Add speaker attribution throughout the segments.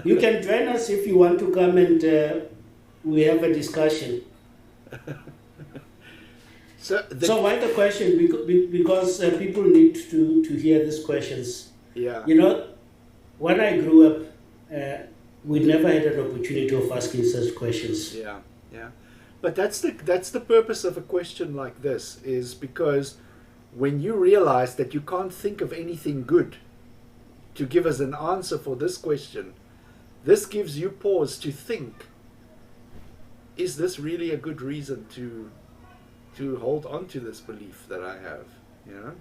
Speaker 1: You can join us if you want to come and we have a discussion. So why the question? Because people need to hear these questions.
Speaker 2: Yeah.
Speaker 1: You know, when I grew up, we never had an opportunity of asking such questions.
Speaker 2: Yeah, yeah. But that's the purpose of a question like this, is because when you realize that you can't think of anything good to give us an answer for this question, this gives you pause to think, is this really a good reason to hold on to this belief that I have? You know?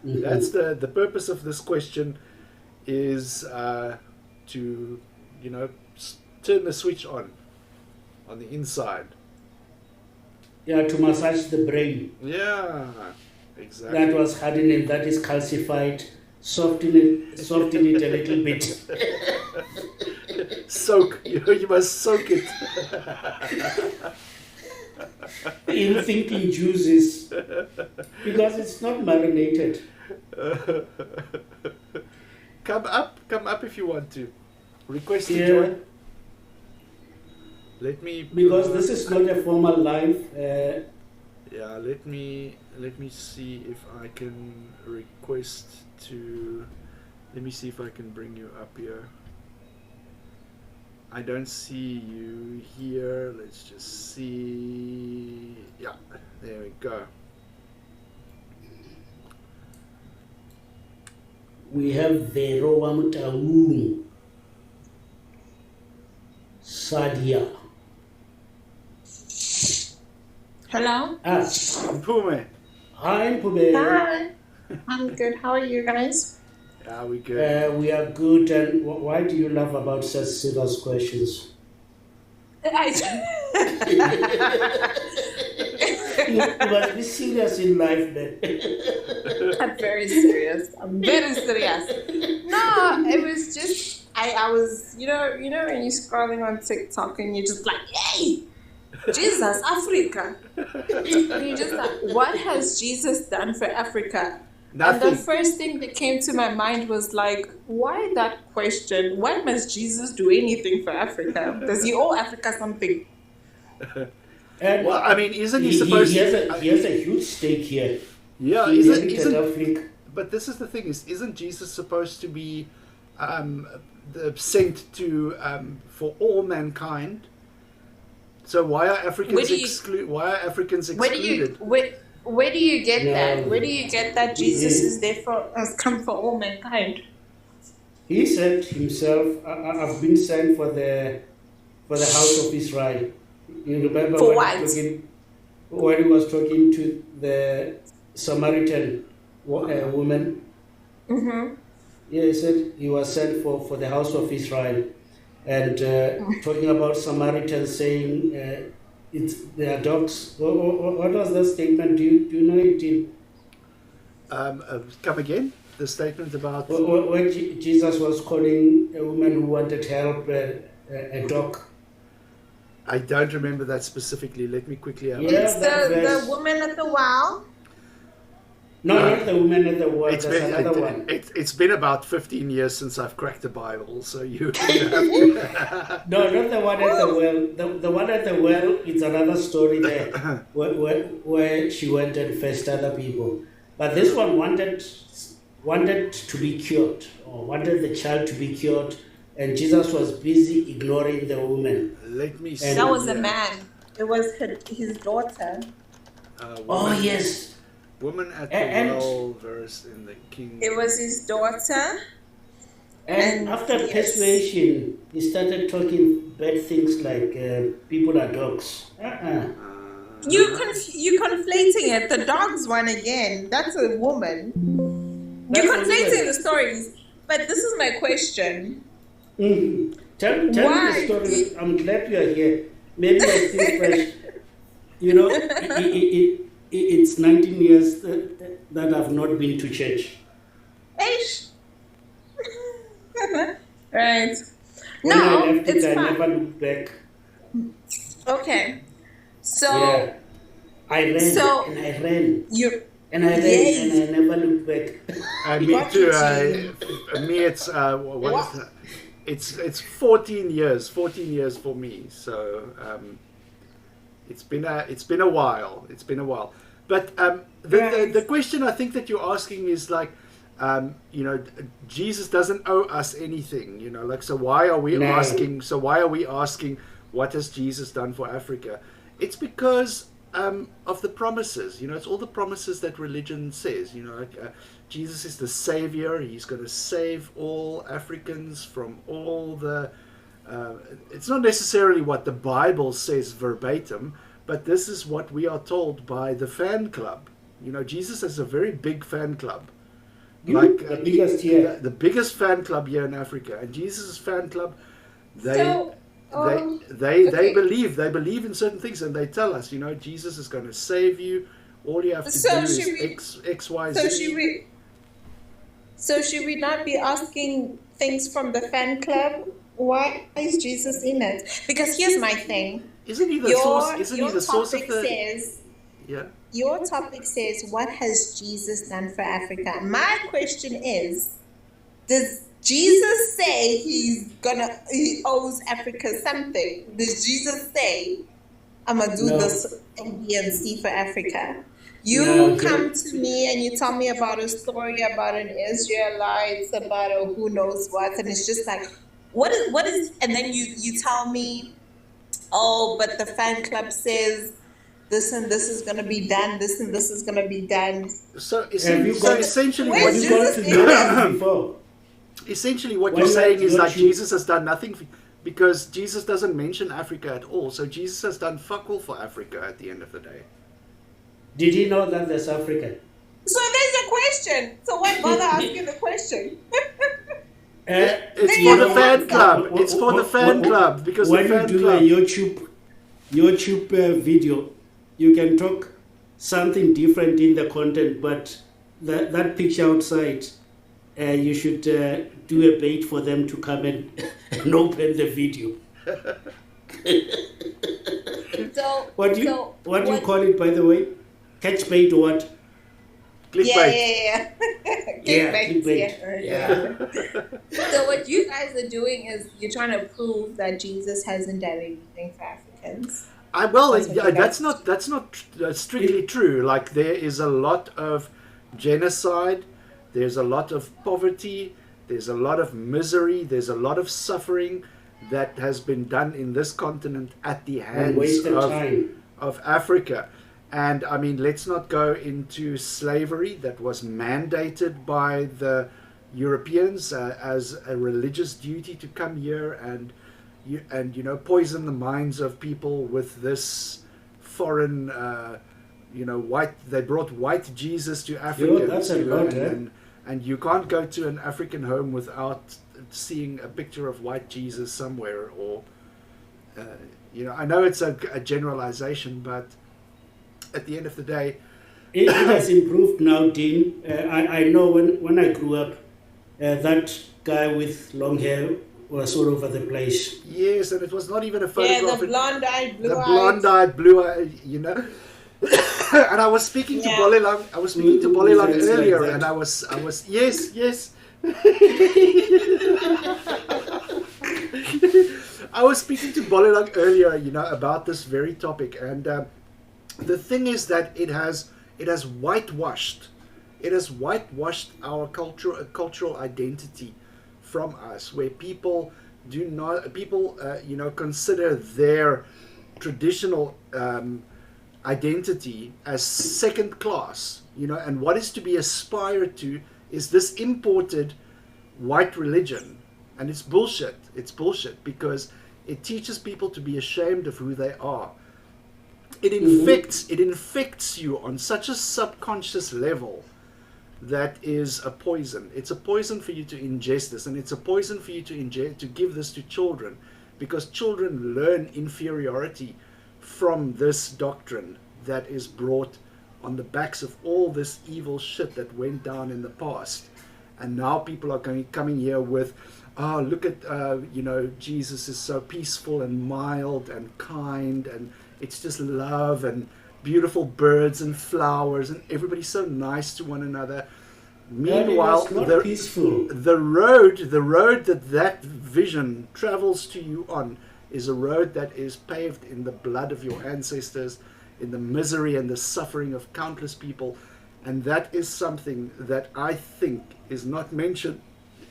Speaker 2: Mm-hmm. That's the purpose of this question, is to, you know, turn the switch on the inside.
Speaker 1: Yeah, to massage the brain.
Speaker 2: Yeah, exactly.
Speaker 1: That was hardened, that is calcified. Soften it a little bit.
Speaker 2: Soak. You must soak it.
Speaker 1: In thinking juices. Because it's not marinated.
Speaker 2: Come up if you want to. Request to join. Let me.
Speaker 1: Because this is not a formal live.
Speaker 2: Yeah, let me see if I can request to. Let me see if I can bring you up here. I don't see you here. Let's just see. Yeah, there we go.
Speaker 1: We have Vero Wamutawu Sadia.
Speaker 3: Hello?
Speaker 2: Mpume.
Speaker 1: Hi, Mpume.
Speaker 3: Hi. I'm good. How are you guys?
Speaker 2: Yeah, we good.
Speaker 1: We are good. And why do you laugh about such serious questions? You must be serious in life, man.
Speaker 3: I'm very serious. I'm very serious. No, it was just I was you know when you're scrolling on TikTok and you're just like, yay! Jesus, Africa. And you're just like, what has Jesus done for Africa?
Speaker 2: Nothing.
Speaker 3: And the first thing that came to my mind was like, why that question? Why must Jesus do anything for Africa? Does he owe Africa something?
Speaker 1: And
Speaker 2: well, I mean, isn't he supposed to?
Speaker 1: He has a huge stake here.
Speaker 2: Yeah, isn't but this is the thing: isn't Jesus supposed to be sent to for all mankind? So why are Africans excluded?
Speaker 3: Where do you get that? Where do you get that Jesus is there has come for all mankind?
Speaker 1: He said himself, "I've been sent for the house of Israel." You remember
Speaker 3: for
Speaker 1: when he was talking to the Samaritan woman?
Speaker 3: Mm-hmm.
Speaker 1: Yeah, he said he was sent for the house of Israel, and talking about Samaritans, saying they are dogs. What was that statement? Do you know it?
Speaker 2: Come again? The statement about
Speaker 1: when Jesus was calling a woman who wanted help a dog.
Speaker 2: I don't remember that specifically. Let me quickly have
Speaker 3: It's the woman at the well.
Speaker 1: No, not the woman at the well. Another one.
Speaker 2: It's been about 15 years since I've cracked the Bible, so you have to...
Speaker 1: No, not the one at the well. The one at the well is another story there, where she went and fetched other people. But this one wanted to be cured, or wanted the child to be cured, and Jesus was busy ignoring the woman.
Speaker 2: Let me see.
Speaker 3: That was a man. It was his daughter.
Speaker 1: Oh, yes.
Speaker 2: Woman at the well, verse in the King.
Speaker 3: It was his daughter.
Speaker 1: And after persuasion, he started talking bad things like people are dogs.
Speaker 3: You conflating it. The dogs one again. That's a woman. You're conflating the stories. But this is my question.
Speaker 1: Mm-hmm. Tell me the story. I'm glad you are here. Maybe I still fresh. You know, it's 19 years that I've not been to church.
Speaker 3: Eish. Right.
Speaker 1: When
Speaker 3: No,
Speaker 1: I left
Speaker 3: it's
Speaker 1: I
Speaker 3: fine.
Speaker 1: never looked back.
Speaker 3: Okay. So
Speaker 1: Yeah. I ran and I ran. And I ran and I never looked back.
Speaker 2: Me too. Me, it's what is that? it's 14 years for me. So it's been a while. But the question I think that you're asking is like, Jesus doesn't owe us anything. Like, so why are we asking? So why are we asking? What has Jesus done for Africa? It's because of the promises. It's all the promises that religion says. Jesus is the Savior. He's going to save all Africans from all the... it's not necessarily what the Bible says verbatim, but this is what we are told by the fan club. Jesus has a very big fan club.
Speaker 1: The biggest here.
Speaker 2: The biggest fan club here in Africa. And Jesus' fan club, they believe in certain things, and they tell us, Jesus is going to save you. All you have to do is X, Y, Z.
Speaker 3: So should we not be asking things from the fan club? Why is Jesus in it? Because here's my thing.
Speaker 2: Isn't he the source of the...
Speaker 3: Says,
Speaker 2: yeah.
Speaker 3: Your topic says, what has Jesus done for Africa? My question is, does Jesus say he owes Africa something? Does Jesus say, I'm going to do this A, B, and C for Africa? You come to me and you tell me about a story about an Israelite, about a who knows what, and it's just like, what is, and then you tell me, oh, but the fan club says this and this is going to be done, this and this is going to be done.
Speaker 2: So essentially what you're saying is like Jesus has done nothing because Jesus doesn't mention Africa at all. So Jesus has done fuck all for Africa at the end of the day.
Speaker 1: Did he know that there's Africa?
Speaker 3: So there's a question. So why bother asking the question?
Speaker 2: It's for the fan club. It's for the fan club because
Speaker 1: when
Speaker 2: the fan
Speaker 1: you do
Speaker 2: club.
Speaker 1: a YouTube video, you can talk something different in the content, but that picture outside, you should do a bait for them to come and open the video. What do you call it, by the way? Catch bait or what?
Speaker 2: Clickbait.
Speaker 1: Clickbait.
Speaker 3: Yeah. So what you guys are doing is you're trying to prove that Jesus hasn't done anything for Africans.
Speaker 2: That's not strictly true. Like, there is a lot of genocide, there's a lot of poverty, there's a lot of misery, there's a lot of suffering that has been done in this continent at the hands of Africa. And I mean, let's not go into slavery that was mandated by the Europeans as a religious duty to come here and poison the minds of people with this foreign white. They brought white Jesus to Africa, and you can't go to an African home without seeing a picture of white Jesus somewhere. Or I know it's a generalization, but at the end of the day,
Speaker 1: it has improved now, Dean. I know when I grew up, that guy with long hair was all over the place.
Speaker 2: Yes, and it was not even a photograph.
Speaker 3: Yeah, the blonde-eyed, blue-eyed.
Speaker 2: The blonde-eyed, blue-eyed, And I was speaking to Bolelang. I was speaking to Bolelang earlier, and I was yes. I was speaking to Bolelang earlier, about this very topic, and the thing is that it has whitewashed. It has whitewashed our cultural identity from us, where people consider their traditional identity as second class, and what is to be aspired to is this imported white religion, and it's bullshit. It's bullshit because it teaches people to be ashamed of who they are. It infects you on such a subconscious level that is a poison. It's a poison for you to ingest this, and it's a poison for you to give this to children, because children learn inferiority from this doctrine that is brought on the backs of all this evil shit that went down in the past. And now people are coming here with, look at, Jesus is so peaceful and mild and kind, and it's just love and beautiful birds and flowers, and everybody's so nice to one another. Meanwhile,
Speaker 1: it was not peaceful.
Speaker 2: the road that vision travels to you on is a road that is paved in the blood of your ancestors, in the misery and the suffering of countless people. And that is something that I think is not mentioned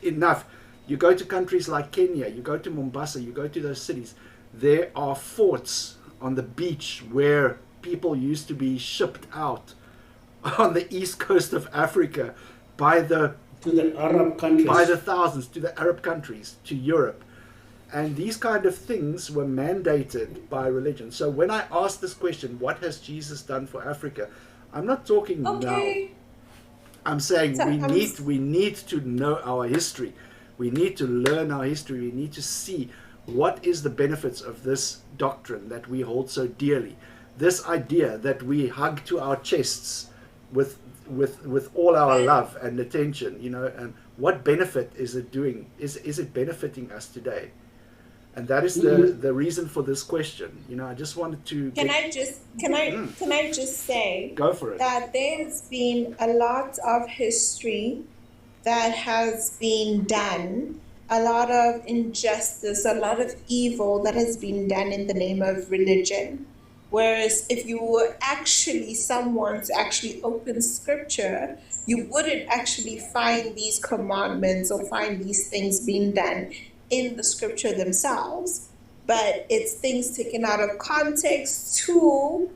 Speaker 2: enough. You go to countries like Kenya, you go to Mombasa, you go to those cities, there are forts on the beach where people used to be shipped out on the east coast of Africa by the
Speaker 1: Arab countries.
Speaker 2: By the thousands, to the Arab countries, to Europe. And these kind of things were mandated by religion. So when I ask this question, what has Jesus done for Africa? I'm not talking now. I'm saying
Speaker 3: So
Speaker 2: we need to know our history. We need to learn our history. We need to see what is the benefits of this doctrine that we hold so dearly. This idea that we hug to our chests with all our love and attention, and what benefit is it doing? Is it benefiting us today? And that is the reason for this question. I just wanted to.
Speaker 3: Can I just say?
Speaker 2: Go for it.
Speaker 3: That there's been a lot of history that has been done, a lot of injustice, a lot of evil that has been done in the name of religion. Whereas if you were someone to actually open scripture, you wouldn't actually find these commandments or find these things being done in the scripture themselves. But it's things taken out of context to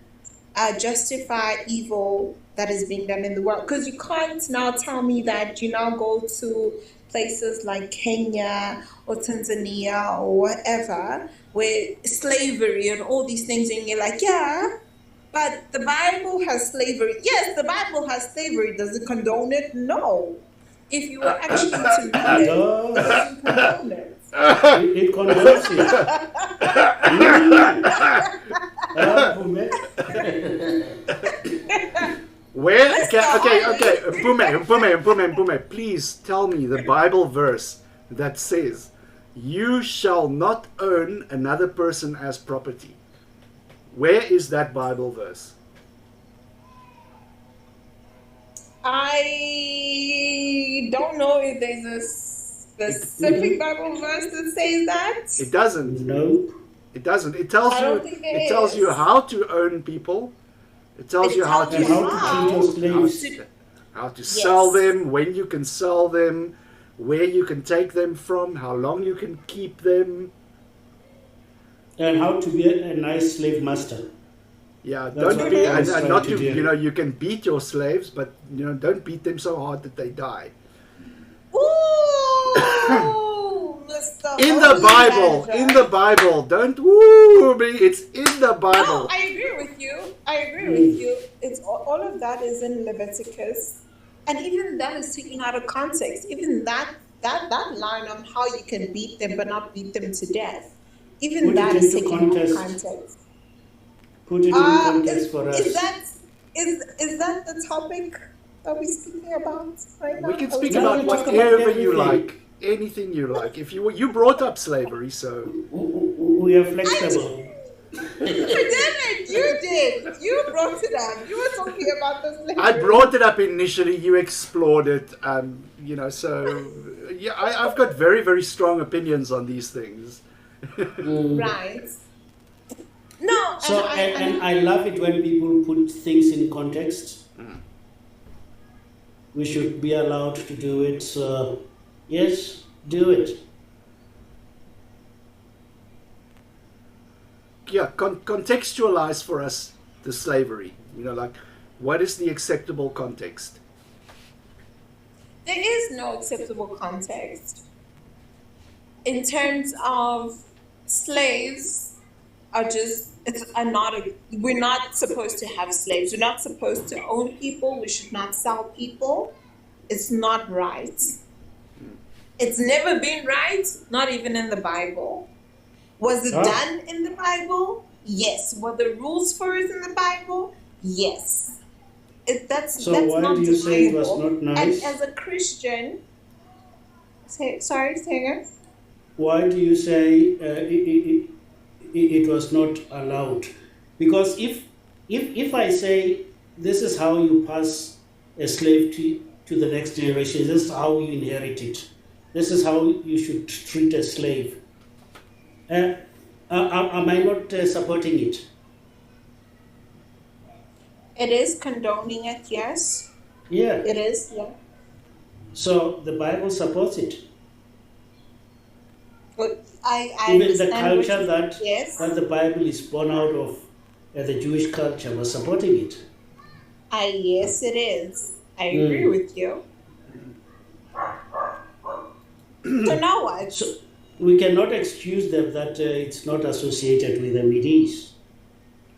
Speaker 3: justify evil that is being done in the world. Because you can't now tell me that you now go to places like Kenya or Tanzania or whatever, where slavery and all these things, and you're like, yeah, but the Bible has slavery. Yes, the Bible has slavery. Does it condone it? No. If you were actually to read it, it doesn't condone it.
Speaker 1: It condones it.
Speaker 2: Where? Okay. Mpume, please tell me the Bible verse that says, "You shall not own another person as property." Where is that Bible verse?
Speaker 3: I don't know if there's a specific Bible verse that says that.
Speaker 2: It doesn't.
Speaker 1: No.
Speaker 2: It doesn't. It tells you how to own people. It tells you how to
Speaker 1: treat your slaves.
Speaker 2: How to sell them, when you can sell them, where you can take them from, how long you can keep them.
Speaker 1: And how to be a nice slave master.
Speaker 2: Yeah,
Speaker 1: That's
Speaker 2: don't be, and not to,
Speaker 1: do.
Speaker 2: You can beat your slaves, but, don't beat them so hard that they die.
Speaker 3: Ooh, Mr.
Speaker 2: In the Bible, don't woo me, it's in the Bible.
Speaker 3: No, I agree with you. It's all of that is in Leviticus, and even that is taken out of context. Even that line on how you can beat them but not beat them to death, even that is taken out of context.
Speaker 1: Put it in context for us.
Speaker 3: Is that the topic that we're speaking about right now?
Speaker 2: We can speak about whatever you like, anything you like. If you brought up slavery, so
Speaker 1: we are flexible.
Speaker 3: You did. You brought it up. You were talking about the slavery.
Speaker 2: I brought it up initially. You explored it, So yeah, I've got very, very strong opinions on these things.
Speaker 3: Right. No.
Speaker 1: So and I love it when people put things in context. We should be allowed to do it. So yes, do it.
Speaker 2: Yeah, contextualize for us the slavery. What is the acceptable context?
Speaker 3: There is no acceptable context. In terms of slaves we're not supposed to have slaves. We're not supposed to own people. We should not sell people. It's not right. It's never been right, not even in the Bible. Was it done in the Bible? Yes. Were the rules for it in the Bible? Yes. That's
Speaker 1: why
Speaker 3: not
Speaker 1: do you say it was not nice?
Speaker 3: And as a Christian, say again.
Speaker 1: Why do you say it was not allowed? Because if I say this is how you pass a slave to to the next generation. This is how you inherit it. This is how you should treat a slave. Am I not supporting it?
Speaker 3: It is condoning it, yes.
Speaker 1: Yeah.
Speaker 3: It is, yeah.
Speaker 1: So the Bible supports it.
Speaker 3: But I
Speaker 1: Even the
Speaker 3: understand what
Speaker 1: culture
Speaker 3: you-
Speaker 1: that
Speaker 3: yes.
Speaker 1: the Bible is born out of, the Jewish culture, was supporting it.
Speaker 3: Yes, it is. I agree with you. So now what?
Speaker 1: So we cannot excuse them that it's not associated with them. It is.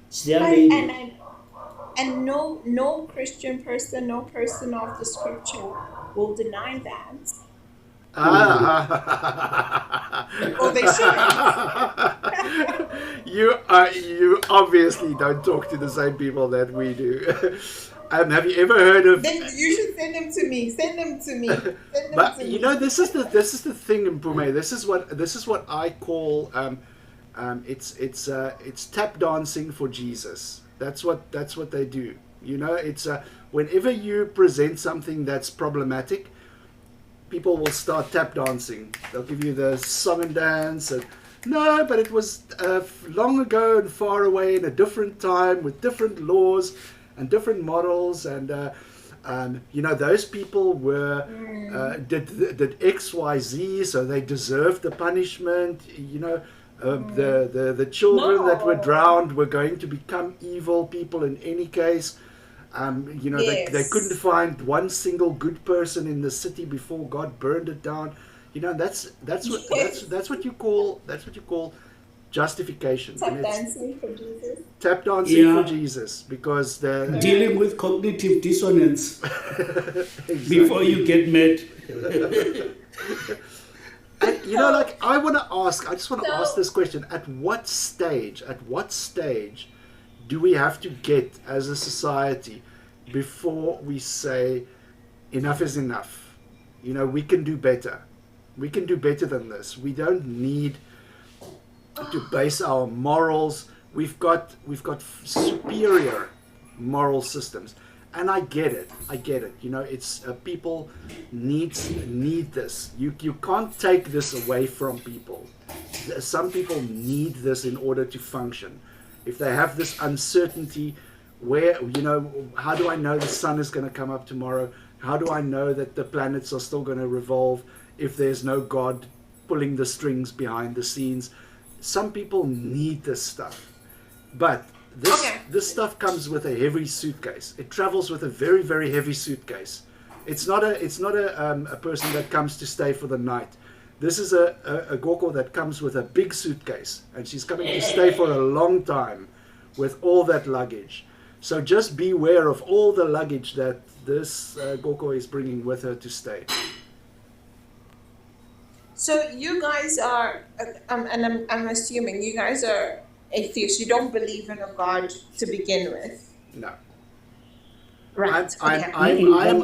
Speaker 1: It's their baby.
Speaker 3: And no Christian person, no person of the scripture will deny that. Or they shouldn't.
Speaker 2: You obviously don't talk to the same people that we do. Have you ever heard of?
Speaker 3: Then you should send them to me. Send them to me. Send them
Speaker 2: But
Speaker 3: to
Speaker 2: you
Speaker 3: me.
Speaker 2: know, this is the thing in Pume. This is what I call it's tap dancing for Jesus. That's what they do. You know, it's whenever you present something that's problematic, people will start tap dancing. They'll give you the song and dance and no, but it was long ago and far away in a different time with different laws and different models, and you know, those people were did X, Y, Z, so they deserved the punishment. You know, the children that were drowned were going to become evil people in any case. You know, they couldn't find one single good person in the city before God burned it down. You know, that's what you call justification.
Speaker 3: Tap dancing for Jesus.
Speaker 2: Tap dancing for Jesus, because they're
Speaker 1: Dealing with cognitive dissonance before you get mad.
Speaker 2: You know, like I just want to ask this question: At what stage do we have to get as a society before we say enough is enough? You know, we can do better. We can do better than this. We don't need to base our morals. We've got superior moral systems, and I get it. You know, it's people need this. You can't take this away from people. Some people need this in order to function. If they have this uncertainty, where, you know, how do I know the sun is going to come up tomorrow? How do I know that the planets are still going to revolve if there's no God pulling the strings behind the scenes? Some people need this stuff, but this stuff comes with a heavy suitcase. It travels with a very, very heavy suitcase. It's not a person that comes to stay for the night. This is a Goko that comes with a big suitcase, and she's coming to stay for a long time with all that luggage. So just beware of all the luggage that this Goko is bringing with her to stay.
Speaker 3: So you guys are, and I'm assuming you guys are atheists. You don't believe in a God to begin with.
Speaker 2: No.
Speaker 3: Right.
Speaker 1: The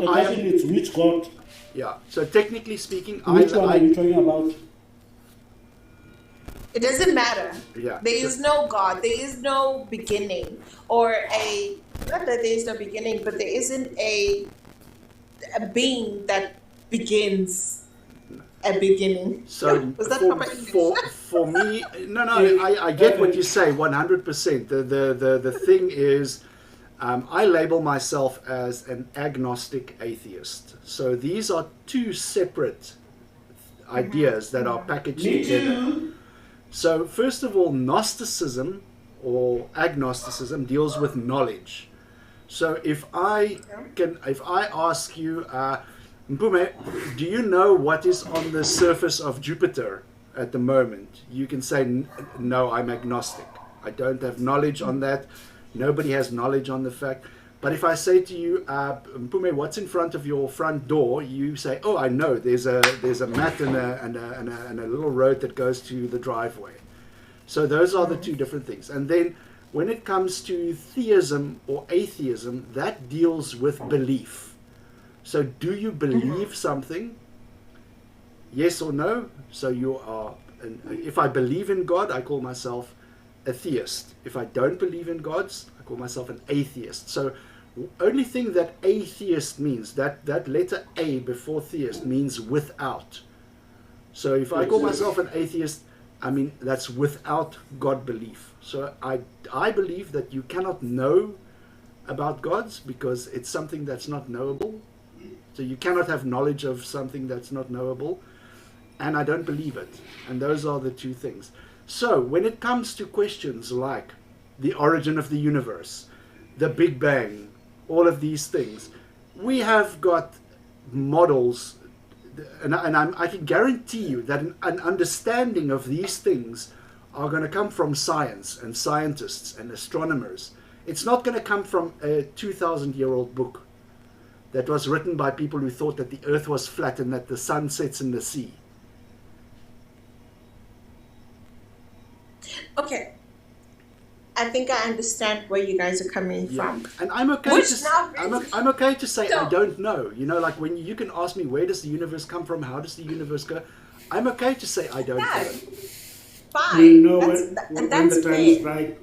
Speaker 1: question is which God?
Speaker 2: Yeah. So technically speaking,
Speaker 1: Which one are you talking about?
Speaker 3: It doesn't matter.
Speaker 2: Yeah.
Speaker 3: There is no God. There is no beginning, or not that there is no beginning, but there isn't a being that begins a beginning.
Speaker 2: So
Speaker 3: Was that from my English?
Speaker 2: for me, no, I get what you say 100%. The thing is, I label myself as an agnostic atheist. So these are two separate ideas that are packaged together. So first of all, Gnosticism or agnosticism deals with knowledge. So if I ask you, Mpume, do you know what is on the surface of Jupiter at the moment? You can say, no, I'm agnostic. I don't have knowledge on that. Nobody has knowledge on the fact. But if I say to you, Mpume, what's in front of your front door? You say, oh, I know. There's a mat and a little road that goes to the driveway. So those are the two different things. And then when it comes to theism or atheism, that deals with belief. So do you believe something? Yes or no? So you are, if I believe in God, I call myself a theist. If I don't believe in gods, I call myself an atheist. So only thing that atheist means, that letter A before theist means without. So if I call myself an atheist, I mean that's without God belief. So I believe that you cannot know about gods because it's something that's not knowable. So you cannot have knowledge of something that's not knowable. And I don't believe it. And those are the two things. So when it comes to questions like the origin of the universe, the Big Bang, all of these things, we have got models, and I can guarantee you that an understanding of these things are going to come from science and scientists and astronomers. It's not going to come from a 2,000-year-old book that was written by people who thought that the earth was flat and that the sun sets in the sea.
Speaker 3: Okay. I think I understand where you guys are coming from.
Speaker 2: And I'm okay I'm okay to say I don't know. You know, like when you can ask me, where does the universe come from? How does the universe go? I'm okay to say I don't know.
Speaker 3: Fine.
Speaker 1: You know
Speaker 3: and
Speaker 1: when
Speaker 3: that's
Speaker 1: the time
Speaker 3: fair.
Speaker 1: is right.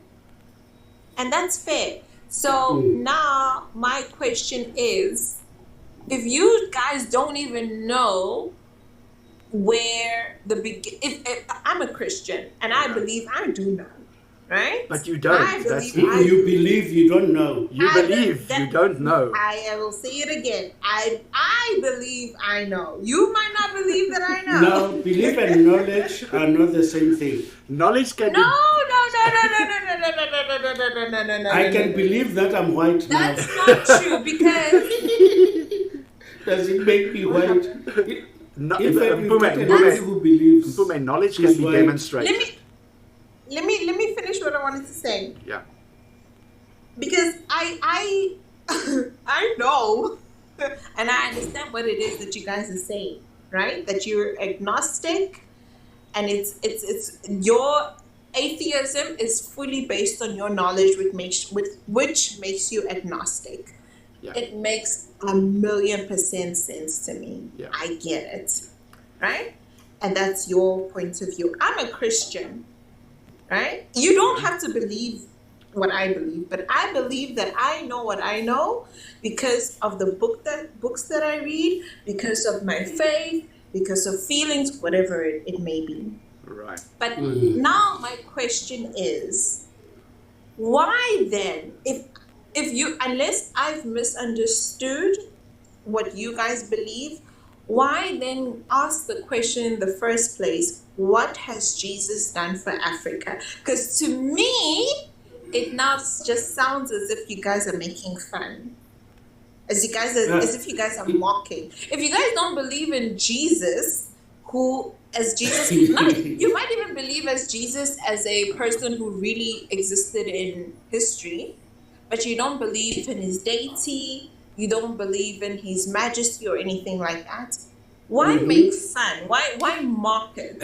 Speaker 3: And that's fair. So now my question is, if you guys don't even know where the if I'm a Christian and I believe I do know, right?
Speaker 2: But you don't.
Speaker 1: You believe you don't know.
Speaker 2: You believe you don't know.
Speaker 3: I will say it again. I believe I know. You might not believe that I know.
Speaker 1: No, belief and knowledge are not the same thing.
Speaker 2: Knowledge can
Speaker 3: No.
Speaker 1: I can believe that I'm white now.
Speaker 3: That's not true because
Speaker 1: Does it make me white? Who believes
Speaker 2: knowledge can be demonstrated.
Speaker 3: let me finish what I wanted to say.
Speaker 2: Yeah.
Speaker 3: Because I I know and I understand what it is that you guys are saying, right? That you're agnostic, and it's your atheism is fully based on your knowledge, which makes you agnostic.
Speaker 2: Yeah.
Speaker 3: It makes 1,000,000% sense to me.
Speaker 2: Yeah.
Speaker 3: I get it, right? And that's your point of view. I'm a Christian, right? You don't have to believe what I believe, but I believe that I know what I know because of the books that I read, because of my faith, because of feelings, whatever it may be.
Speaker 2: Right.
Speaker 3: But now my question is, why then, if you, unless I've misunderstood what you guys believe, why then ask the question in the first place, what has Jesus done for Africa? Because to me, it now just sounds as if you guys are making fun. As if you guys are mocking. If you guys don't believe in Jesus, you might even believe as Jesus as a person who really existed in history, but you don't believe in his deity, you don't believe in his majesty or anything like that. Why make fun? Why mock it?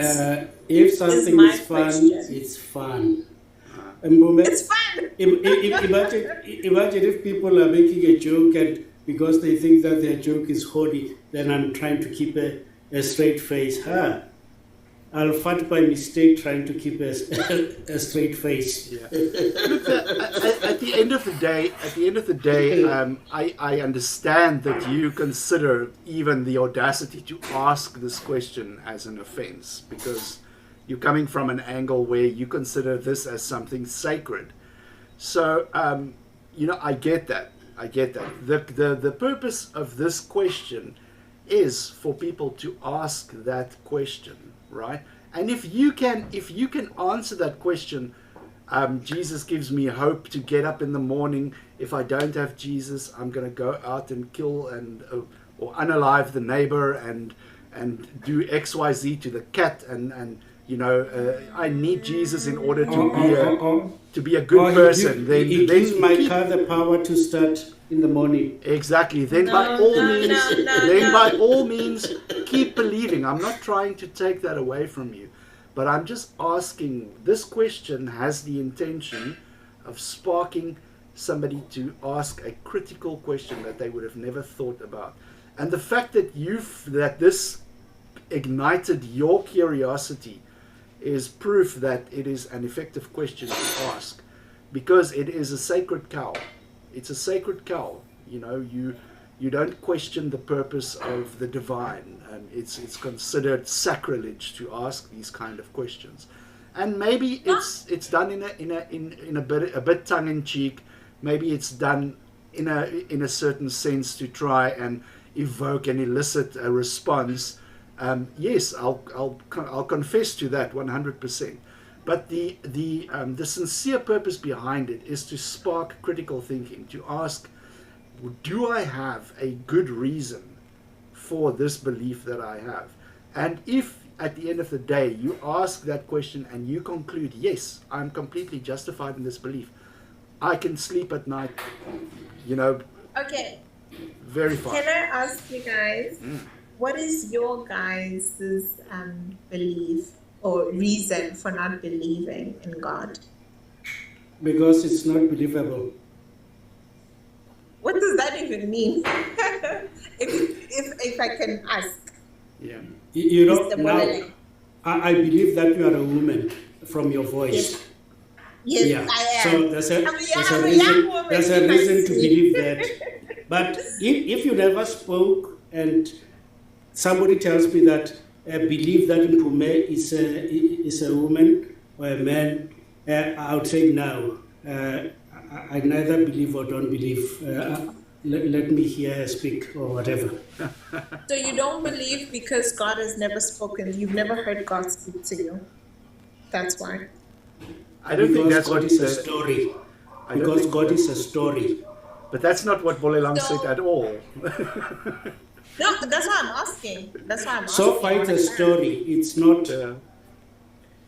Speaker 1: If something is fun, it's fun.
Speaker 3: It's fun.
Speaker 1: Imagine if people are making a joke and because they think that their joke is horny, then I'm trying to keep a straight face. I'll fart by mistake trying to keep a straight face.
Speaker 2: Yeah. Look, at the end of the day, I understand that you consider even the audacity to ask this question as an offense, because you're coming from an angle where you consider this as something sacred. So, I get that. The purpose of this question is for people to ask that question, right? And if you can answer that question, Jesus gives me hope to get up in the morning. If I don't have Jesus, I'm going to go out and kill or unalive the neighbor and do XYZ to the cat and I need Jesus in order to be a good person.
Speaker 1: Then gives my car the power to start in the morning.
Speaker 2: Exactly. Then by all means, keep believing. I'm not trying to take that away from you, but I'm just asking. This question has the intention of sparking somebody to ask a critical question that they would have never thought about, and the fact that this ignited your curiosity is proof that it is an effective question to ask, because it is a sacred cow. It's a sacred cow. You know, you don't question the purpose of the divine. It's considered sacrilege to ask these kind of questions. And maybe it's done in a bit tongue in cheek. Maybe it's done in a certain sense to try and evoke and elicit a response. Yes, I'll confess to that 100%. But the sincere purpose behind it is to spark critical thinking, to ask, do I have a good reason for this belief that I have? And if at the end of the day you ask that question and you conclude, yes, I'm completely justified in this belief, I can sleep at night, you know,
Speaker 3: Okay.
Speaker 2: very fine.
Speaker 3: Can I ask you guys, what is your guys' belief or reason for not believing in God?
Speaker 1: Because it's not believable.
Speaker 3: What does that even mean? if I can ask.
Speaker 2: Yeah.
Speaker 1: You know,
Speaker 3: Mr.
Speaker 1: now,
Speaker 3: Bolele.
Speaker 1: I believe that you are a woman from your voice.
Speaker 3: Yes,
Speaker 1: Yeah.
Speaker 3: I am.
Speaker 1: So there's a
Speaker 3: I'm a young woman.
Speaker 1: reason to believe that. But if you never spoke and somebody tells me that believe that Mpume is a woman or a man, I would say no. I neither believe or don't believe. Let me hear her speak or whatever.
Speaker 3: So you don't believe because God has never spoken. You've never heard God speak to you. That's why.
Speaker 2: I don't think that's
Speaker 1: God
Speaker 2: what
Speaker 1: is a story.
Speaker 2: I don't
Speaker 1: Because
Speaker 2: think-
Speaker 1: God is a story.
Speaker 2: But that's not what Bolelang
Speaker 3: So-
Speaker 2: said at all.
Speaker 3: No, that's why I'm asking. That's why I'm asking.
Speaker 1: So far it's a story. It's not.
Speaker 2: Yeah.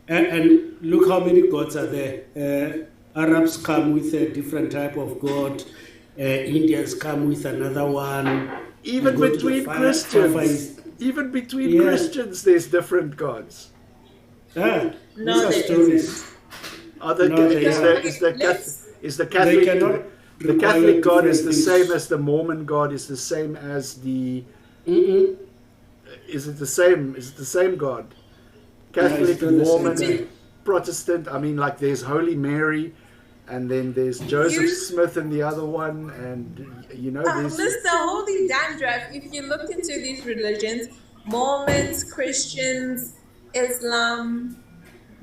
Speaker 1: And look how many gods are there. Arabs come with a different type of god. Indians come with another one.
Speaker 2: Even
Speaker 1: You go to the
Speaker 2: between
Speaker 1: fire-
Speaker 2: Christians,
Speaker 1: firefight.
Speaker 2: even between
Speaker 1: Yeah.
Speaker 2: Christians, there's different gods.
Speaker 1: Ah,
Speaker 3: No,
Speaker 1: these are
Speaker 3: there
Speaker 1: stories.
Speaker 3: isn't.
Speaker 2: Other
Speaker 1: No, they
Speaker 2: is
Speaker 1: are.
Speaker 2: the is the
Speaker 3: Let's-
Speaker 2: is the
Speaker 1: They
Speaker 2: Catholic
Speaker 1: cannot
Speaker 2: the
Speaker 1: require
Speaker 2: Catholic God is
Speaker 1: different
Speaker 2: the
Speaker 1: things.
Speaker 2: same as the Mormon God, is the same as the
Speaker 1: Mm-mm.
Speaker 2: is it the same? Is it the same God? Catholic,
Speaker 1: it's not the same
Speaker 2: Mormon,
Speaker 1: God.
Speaker 2: Protestant. I mean, like there's Holy Mary, and then there's Joseph
Speaker 3: You-
Speaker 2: Smith in the other one, and you know there's
Speaker 3: Mr. Holy Dandruff, if you look into these religions, Mormons, Christians, Islam,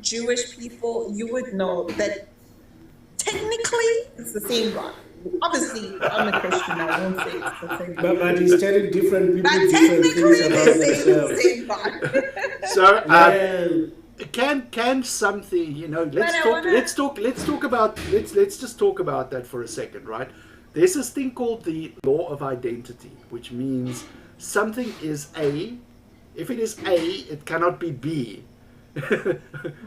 Speaker 3: Jewish people, you would know that technically it's the same God. Obviously, I'm a Christian, I won't say it's the same God.
Speaker 1: But he's telling different people
Speaker 3: But
Speaker 1: different
Speaker 3: technically
Speaker 1: things about
Speaker 3: the
Speaker 1: themselves.
Speaker 3: same God.
Speaker 2: so.
Speaker 1: Well,
Speaker 2: Can something, you know,
Speaker 3: But I wanna-
Speaker 2: let's just talk about that for a second, right? There's this thing called the law of identity, which means something is A. If it is A, it cannot be B.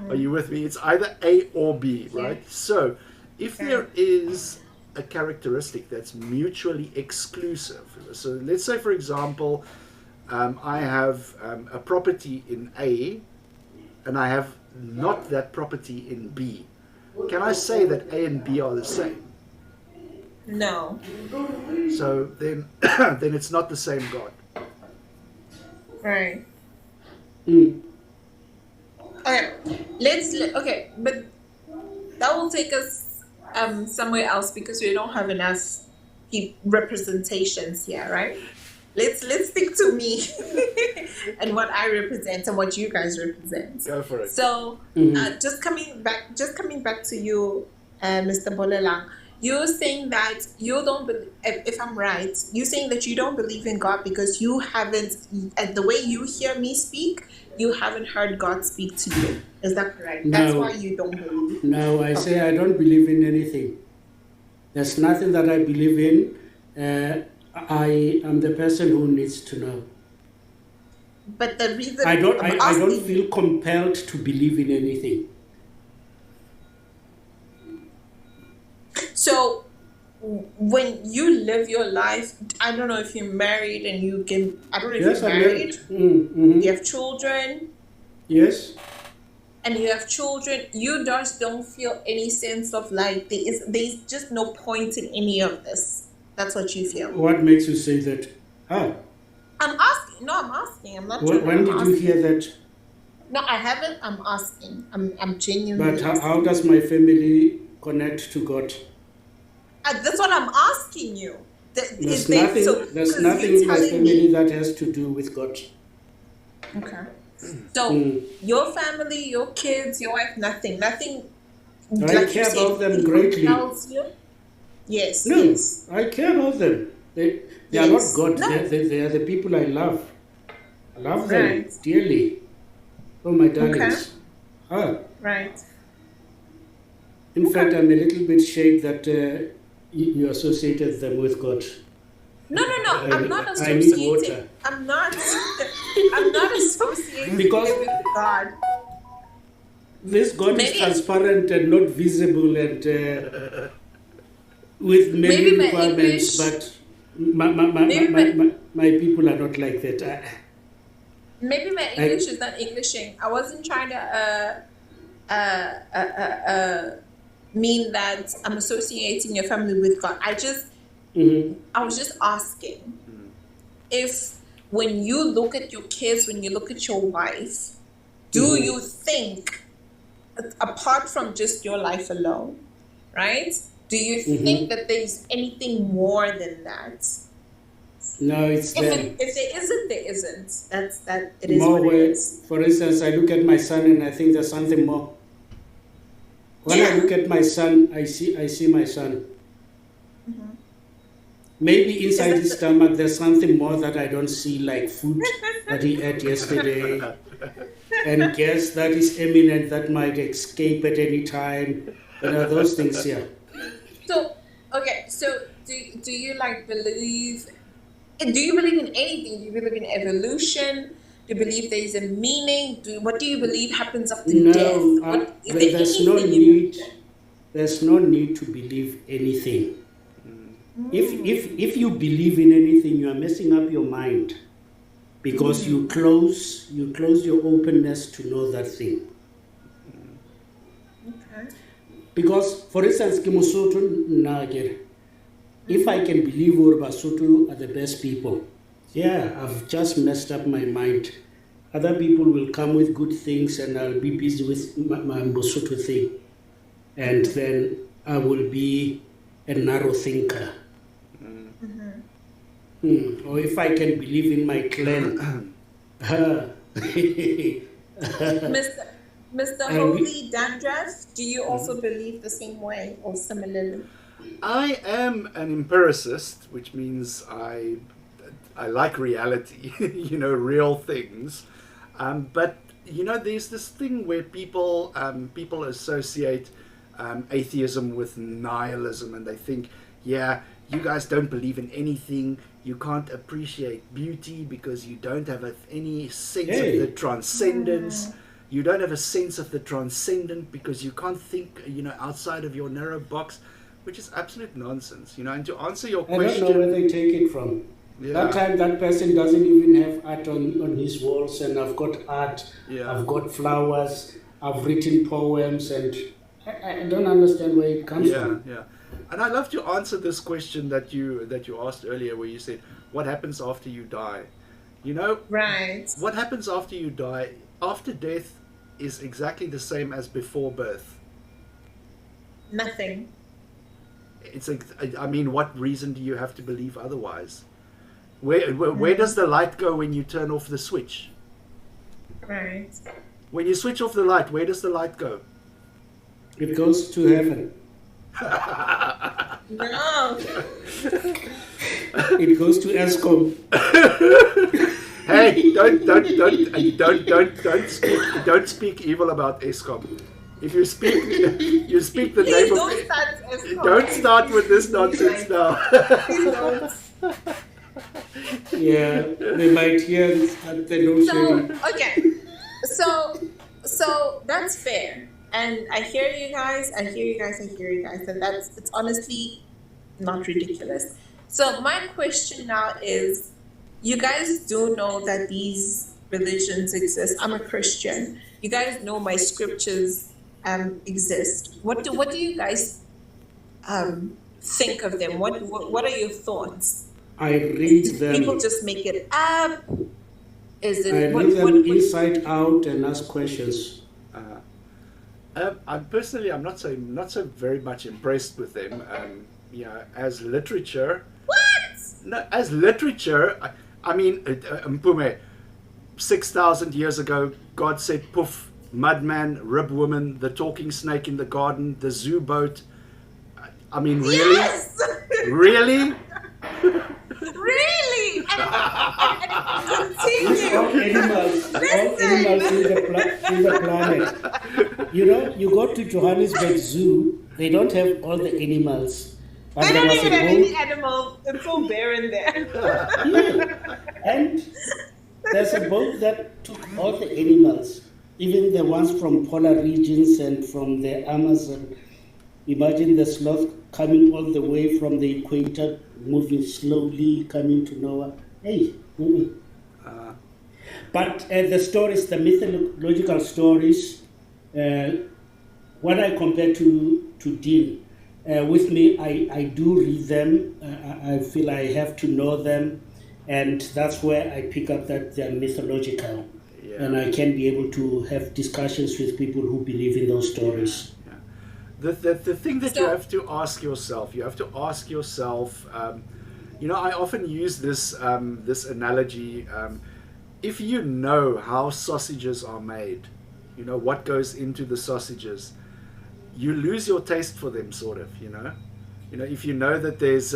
Speaker 2: Are you with me? It's either A or B, right? So if there is a characteristic that's mutually exclusive, so let's say, for example, I have a property in A, and I have not that property in B. Can I say that A and B are the same?
Speaker 3: No.
Speaker 2: So then, then it's not the same God.
Speaker 3: Right.
Speaker 1: mm,
Speaker 3: Okay, but that will take us somewhere else because we don't have enough representations here, right? Let's stick to me and what I represent and what you guys represent.
Speaker 2: Go for it.
Speaker 3: So just coming back to you, Mr. Bolelang, you're saying that you don't believe, if I'm right, you're saying that you don't believe in God because you haven't, the way you hear me speak, you haven't heard God speak to you. Is that correct? That's
Speaker 1: No.
Speaker 3: why you don't believe.
Speaker 1: no, I say I don't believe in anything. There's nothing that I believe in. I am the person who needs to know.
Speaker 3: But the reason
Speaker 1: I don't
Speaker 3: asking-
Speaker 1: feel compelled to believe in anything.
Speaker 3: So when you live your life, I don't know if you're married and you can, I don't know if
Speaker 1: Yes,
Speaker 3: you're
Speaker 1: I'm
Speaker 3: married,
Speaker 1: married.
Speaker 3: you have children,
Speaker 1: Yes.
Speaker 3: and you have children, you just don't feel any sense of like, there's just no point in any of this. That's what you feel.
Speaker 1: What makes you say that? Ah,
Speaker 3: I'm asking. No, I'm asking. I'm not
Speaker 1: when
Speaker 3: joking. I'm
Speaker 1: did you
Speaker 3: asking.
Speaker 1: hear that?
Speaker 3: No, I haven't. I'm asking. I'm genuinely
Speaker 1: But
Speaker 3: asking.
Speaker 1: how does my family connect to God?
Speaker 3: That's what I'm asking you.
Speaker 1: There's nothing in my family that has to do with God.
Speaker 3: Okay. So your family, your kids, your wife, nothing.
Speaker 1: I care about them greatly.
Speaker 3: Tells you? Yes.
Speaker 1: No,
Speaker 3: yes.
Speaker 1: I care about them. They are not God. No. They are the people I love. I love them dearly. Oh, my darlings. Okay.
Speaker 3: Right.
Speaker 1: In fact, I'm a little bit shaken that you associated them with God.
Speaker 3: No. I'm not associating. I'm not associating
Speaker 1: because
Speaker 3: with God.
Speaker 1: This God is transparent and not visible and with many requirements, but my people are not like that.
Speaker 3: Maybe my English is not Englishing. I wasn't trying to mean that I'm associating your family with God. I was just asking if when you look at your kids, when you look at your wife, do you think, apart from just your life alone, right? Do you think that there's anything more than that?
Speaker 1: No, it's them.
Speaker 3: If there isn't, there isn't. It is
Speaker 1: more
Speaker 3: what it is.
Speaker 1: For instance, I look at my son and I think there's something more. When I look at my son, I see my son. Maybe inside his stomach there's something more that I don't see, like food that he ate yesterday, and gas that is imminent that might escape at any time. Those things here.
Speaker 3: So, okay. So, do you believe? Do you believe in anything? Do you believe in evolution? Do you believe there is a meaning? What do you believe happens after death?
Speaker 1: There's no need. There's no need to believe anything. If you believe in anything, you are messing up your mind, because you close your openness to know that thing.
Speaker 3: Okay.
Speaker 1: Because, for instance, if I can believe Basotho are the best people, I've just messed up my mind. Other people will come with good things and I'll be busy with my Basotho thing. And then I will be a narrow thinker. Or if I can believe in my clan.
Speaker 3: Mr. Holy Dandruff, do you also believe the same way or similarly?
Speaker 2: I am an empiricist, which means I like reality, real things. But there's this thing where people associate atheism with nihilism, and they think, you guys don't believe in anything. You can't appreciate beauty because you don't have any sense of the transcendence. You don't have a sense of the transcendent because you can't think, outside of your narrow box, which is absolute nonsense. And to answer your question,
Speaker 1: I don't know where they take it from. That time, that person doesn't even have art on his walls, and I've got art. I've got flowers. I've written poems, and I don't understand where it comes from.
Speaker 2: And I'd love to answer this question that you asked earlier, where you said, what happens after you die?
Speaker 3: Right.
Speaker 2: What happens after you die, after death, is exactly the same as before birth.
Speaker 3: Nothing.
Speaker 2: It's what reason do you have to believe otherwise? Where does the light go when you turn off the switch?
Speaker 3: Right.
Speaker 2: When you switch off the light, where does the light go?
Speaker 1: It goes to heaven.
Speaker 3: No.
Speaker 1: It goes to ESCOM.
Speaker 2: Hey, don't speak evil about ESCOM. If you speak the name of. Don't start with this nonsense now.
Speaker 1: They might hear that they don't say.
Speaker 3: Okay, so that's fair. And I hear you guys, and it's honestly not ridiculous. So my question now is, you guys do know that these religions exist. I'm a Christian. You guys know my scriptures exist. What do you guys think of them? What are your thoughts?
Speaker 1: I read them.
Speaker 3: People just make it up. Is it?
Speaker 1: I read them inside out and ask questions.
Speaker 2: I'm not so very much impressed with them. as literature.
Speaker 3: What?
Speaker 2: No, as literature, I mean, Mpume, 6,000 years ago, God said, poof, mudman, rib woman, the talking snake in the garden, the zoo boat. I mean, really?
Speaker 3: Yes!
Speaker 2: Really?
Speaker 3: Really? And continue.
Speaker 1: All animals in the planet. You know, you go to Johannesburg Zoo, they don't have all the animals. But
Speaker 3: They
Speaker 1: there
Speaker 3: don't
Speaker 1: was
Speaker 3: even
Speaker 1: a
Speaker 3: have
Speaker 1: bull.
Speaker 3: any animals. It's all barren there.
Speaker 1: Yeah. And there's a boat that took all the animals, even the ones from polar regions and from the Amazon. Imagine the sloth coming all the way from the equator, moving slowly, coming to Noah. Hey. But the stories, the mythological stories, when I compare to Dean, with me, I do read them. I feel I have to know them, and that's where I pick up that they're mythological, and I can be able to have discussions with people who believe in those stories.
Speaker 2: The thing that you have to ask yourself, I often use this this analogy. If you know how sausages are made, you know what goes into the sausages, you lose your taste for them, sort of, if you know that there's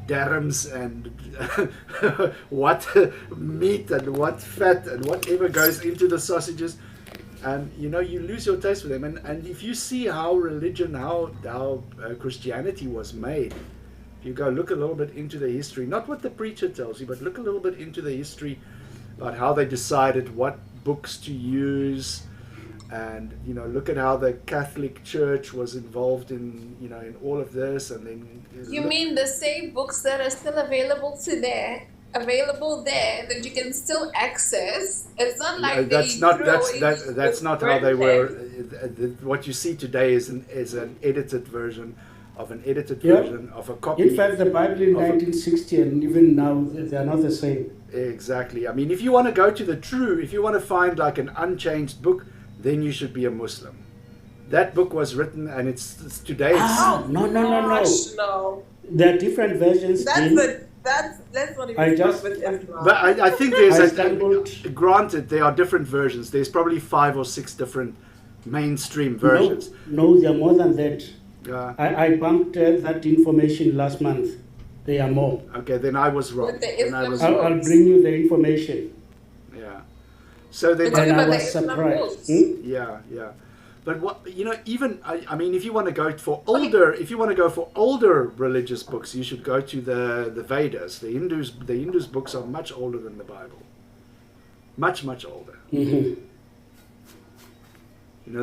Speaker 2: darums and what meat and what fat and whatever goes into the sausages, you lose your taste for them. And if you see how religion, how Christianity was made, if you go look a little bit into the history, not what the preacher tells you, but look a little bit into the history about how they decided what books to use, and look at how the Catholic Church was involved in in all of this. And then
Speaker 3: You mean the same books that are still available there that you can still access? It's not like
Speaker 2: that's not how they were. What you see today is an edited version of a copy.
Speaker 1: In fact, the Bible in 1960 and even now, they are not the same.
Speaker 2: Exactly. I mean, if you want to go to if you want to find like an unchanged book, then you should be a Muslim. That book was written, and it's today.
Speaker 1: No.
Speaker 3: No.
Speaker 1: There are different versions.
Speaker 3: That's not even with Islam.
Speaker 2: But I think granted, there are different versions. There's probably 5 or 6 different mainstream versions.
Speaker 1: No, there are more than that.
Speaker 2: Yeah.
Speaker 1: I bumped that information last month. There are more.
Speaker 2: Okay, then I was wrong.
Speaker 1: I'll bring you the information.
Speaker 2: Yeah. So then
Speaker 1: I was surprised.
Speaker 2: Yeah. But what even I mean, if you want to go for older religious books, you should go to the Vedas. The Hindus books are much older than the Bible. Much older.
Speaker 1: Mm-hmm.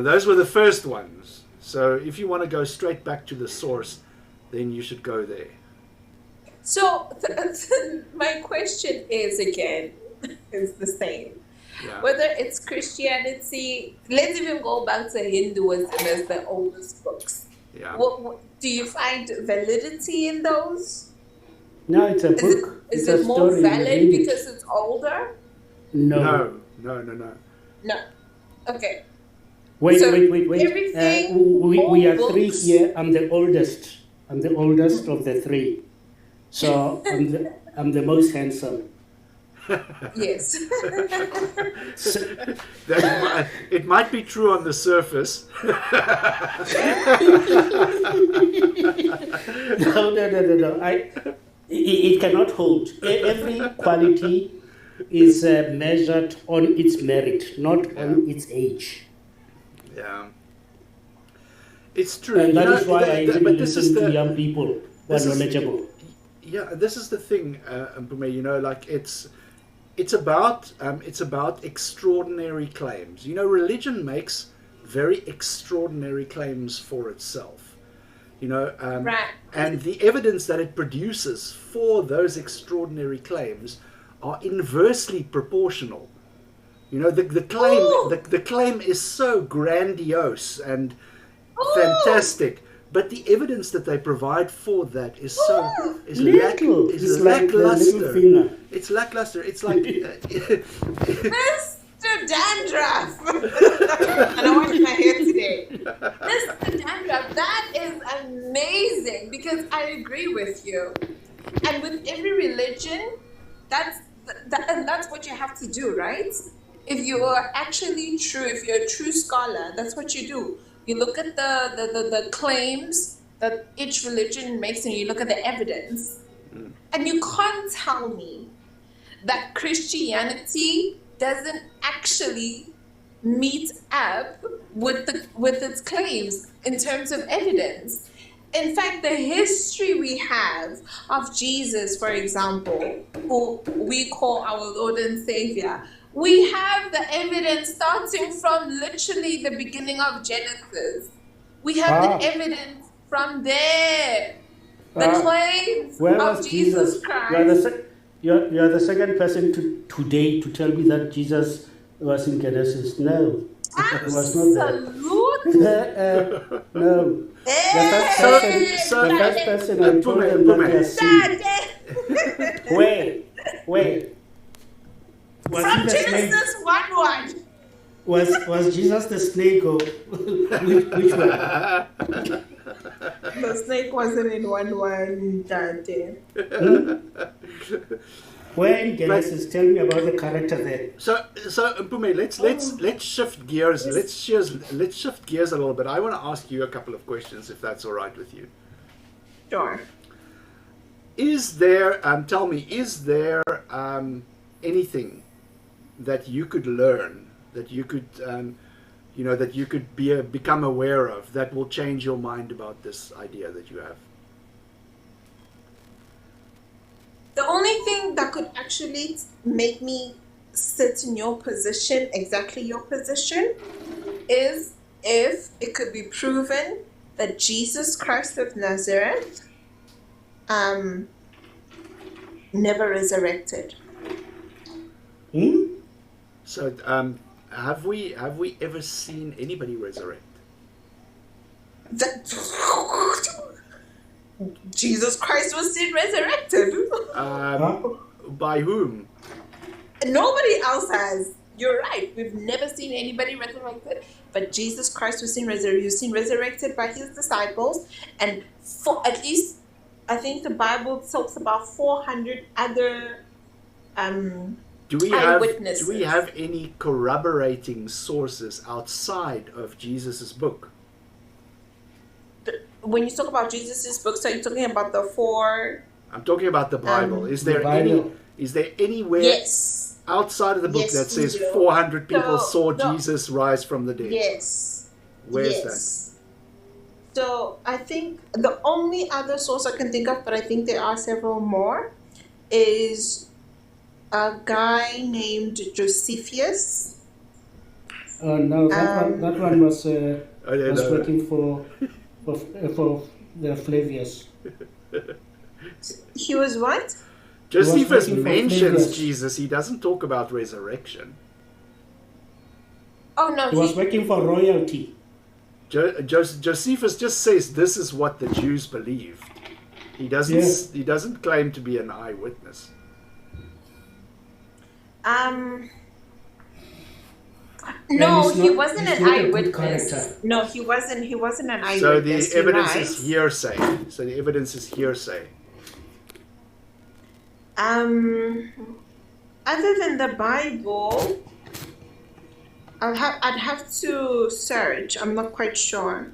Speaker 2: Those were the first ones. So if you want to go straight back to the source, then you should go there.
Speaker 3: So my question is the same.
Speaker 2: Yeah.
Speaker 3: Whether it's Christianity, let's even go back to Hinduism as the oldest books.
Speaker 2: Yeah.
Speaker 3: What do you find validity in those?
Speaker 1: No, it's a book.
Speaker 3: Is it more valid because it's older?
Speaker 1: No.
Speaker 3: No. Okay.
Speaker 1: Wait.
Speaker 3: Everything.
Speaker 1: We are 3 here. I'm the oldest. I'm the oldest of the 3. So I'm the most handsome.
Speaker 3: Yes.
Speaker 2: It might be true on the surface.
Speaker 1: No. It cannot hold. Every quality is measured on its merit, not on its age.
Speaker 2: Yeah. It's true.
Speaker 1: And that is why I even listen to young people who are knowledgeable.
Speaker 2: Yeah, this is the thing, Mpume, like it's about extraordinary claims. Religion makes very extraordinary claims for itself.
Speaker 3: Right.
Speaker 2: And the evidence that it produces for those extraordinary claims are inversely proportional. The claim is so grandiose and fantastic, but the evidence that they provide for that is
Speaker 1: little. It's like
Speaker 2: lackluster.
Speaker 1: the little finger.
Speaker 2: It's lackluster. It's like
Speaker 3: Mister, dandruff. And I washed my hair today. Mr. Dandruff, that is amazing because I agree with you. And with every religion, that's what you have to do, right? If you are actually true, if you're a true scholar, that's what you do. You look at the claims that each religion makes and you look at the evidence. And you can't tell me that Christianity doesn't actually meet up with its claims in terms of evidence. In fact, the history we have of Jesus, for example, who we call our Lord and Savior, we have the evidence starting from literally the beginning of Genesis. We have the evidence from there. The claims of Jesus Christ.
Speaker 1: You are the second person today to tell me that Jesus was in Genesis. No, it was not there. No. The first person I told them that they are seed. Wait.
Speaker 3: From Genesis 1:1.
Speaker 1: Was Jesus the snake or which one?
Speaker 3: The snake wasn't in 1:1, Dante.
Speaker 1: Where in Genesis? Tell me about the character there.
Speaker 2: So Mpume, let's shift gears. Let's shift gears a little bit. I want to ask you a couple of questions, if that's all right with you.
Speaker 3: Sure.
Speaker 2: Is there? Tell me, is there anything that you could learn, that you could, that you could become aware of, that will change your mind about this idea that you have?
Speaker 3: The only thing that could actually make me sit in your position, exactly your position, is if it could be proven that Jesus Christ of Nazareth never resurrected.
Speaker 2: So, have we ever seen anybody resurrect?
Speaker 3: Jesus Christ was seen resurrected.
Speaker 2: By whom?
Speaker 3: Nobody else has. You're right. We've never seen anybody resurrected, but Jesus Christ was seen resurrected by his disciples, and for at least, I think the Bible talks about 400 other eyewitnesses.
Speaker 2: Do we have any corroborating sources outside of Jesus's book?
Speaker 3: When you talk about Jesus's books, are you talking about the four?
Speaker 2: I'm talking about the Bible. Is there anywhere outside of the book that says 400 people saw Jesus rise from the dead?
Speaker 3: Yes.
Speaker 2: Where's that?
Speaker 3: So I think the only other source I can think of, but I think there are several more, is a guy named Josephus.
Speaker 1: No, that one was working for the Flavius.
Speaker 3: He was what?
Speaker 2: Josephus mentions Jesus. He doesn't talk about resurrection.
Speaker 3: Oh no,
Speaker 1: he was working for royalty.
Speaker 2: Josephus just says this is what the Jews believed. He doesn't.
Speaker 1: Yes.
Speaker 2: He doesn't claim to be an eyewitness.
Speaker 3: No, he wasn't an eyewitness. No, he wasn't an eyewitness.
Speaker 2: So the evidence is hearsay.
Speaker 3: Other than the Bible, I'd have to search. I'm not quite sure.